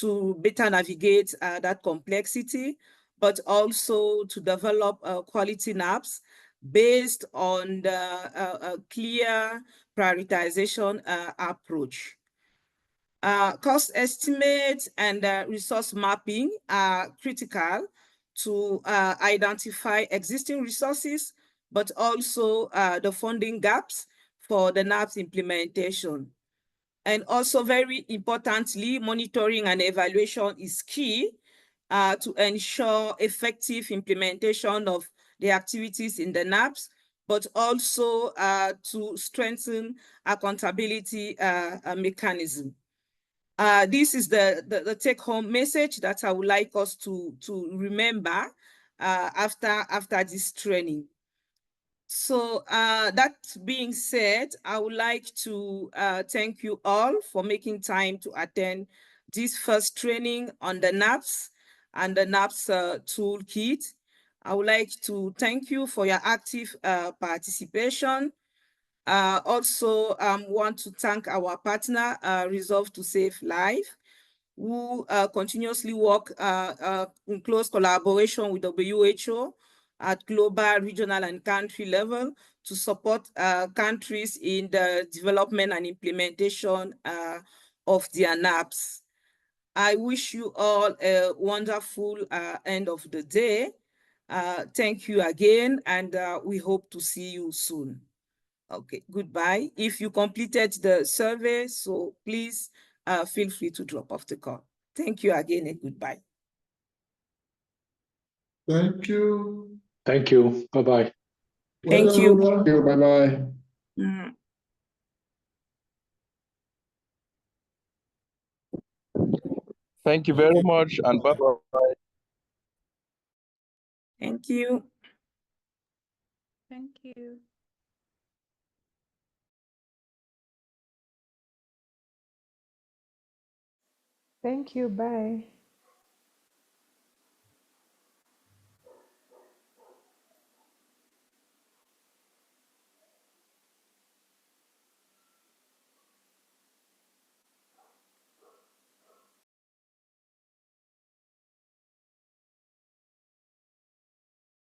to better navigate that complexity, but also to develop quality Naphs based on the clear prioritization approach. Cost estimates and resource mapping are critical to identify existing resources, but also the funding gaps for the Naphs implementation. And also very importantly, monitoring and evaluation is key to ensure effective implementation of the activities in the Naphs, but also to strengthen accountability mechanism. This is the take-home message that I would like us to remember after this training. So that being said, I would like to thank you all for making time to attend this first training on the Naphs and the Naphs toolkit. I would like to thank you for your active participation. Also want to thank our partner, Resolve to Save Life, who continuously work in close collaboration with WHO at global, regional, and country level to support countries in the development and implementation of their Naphs. I wish you all a wonderful end of the day. Thank you again, and we hope to see you soon. Okay, goodbye. If you completed the survey, so please feel free to drop off the call. Thank you again and goodbye. Thank you. Thank you. Bye-bye. Thank you. Bye-bye. Mhm. Thank you very much and bye-bye. Thank you. Thank you. Thank you. Bye.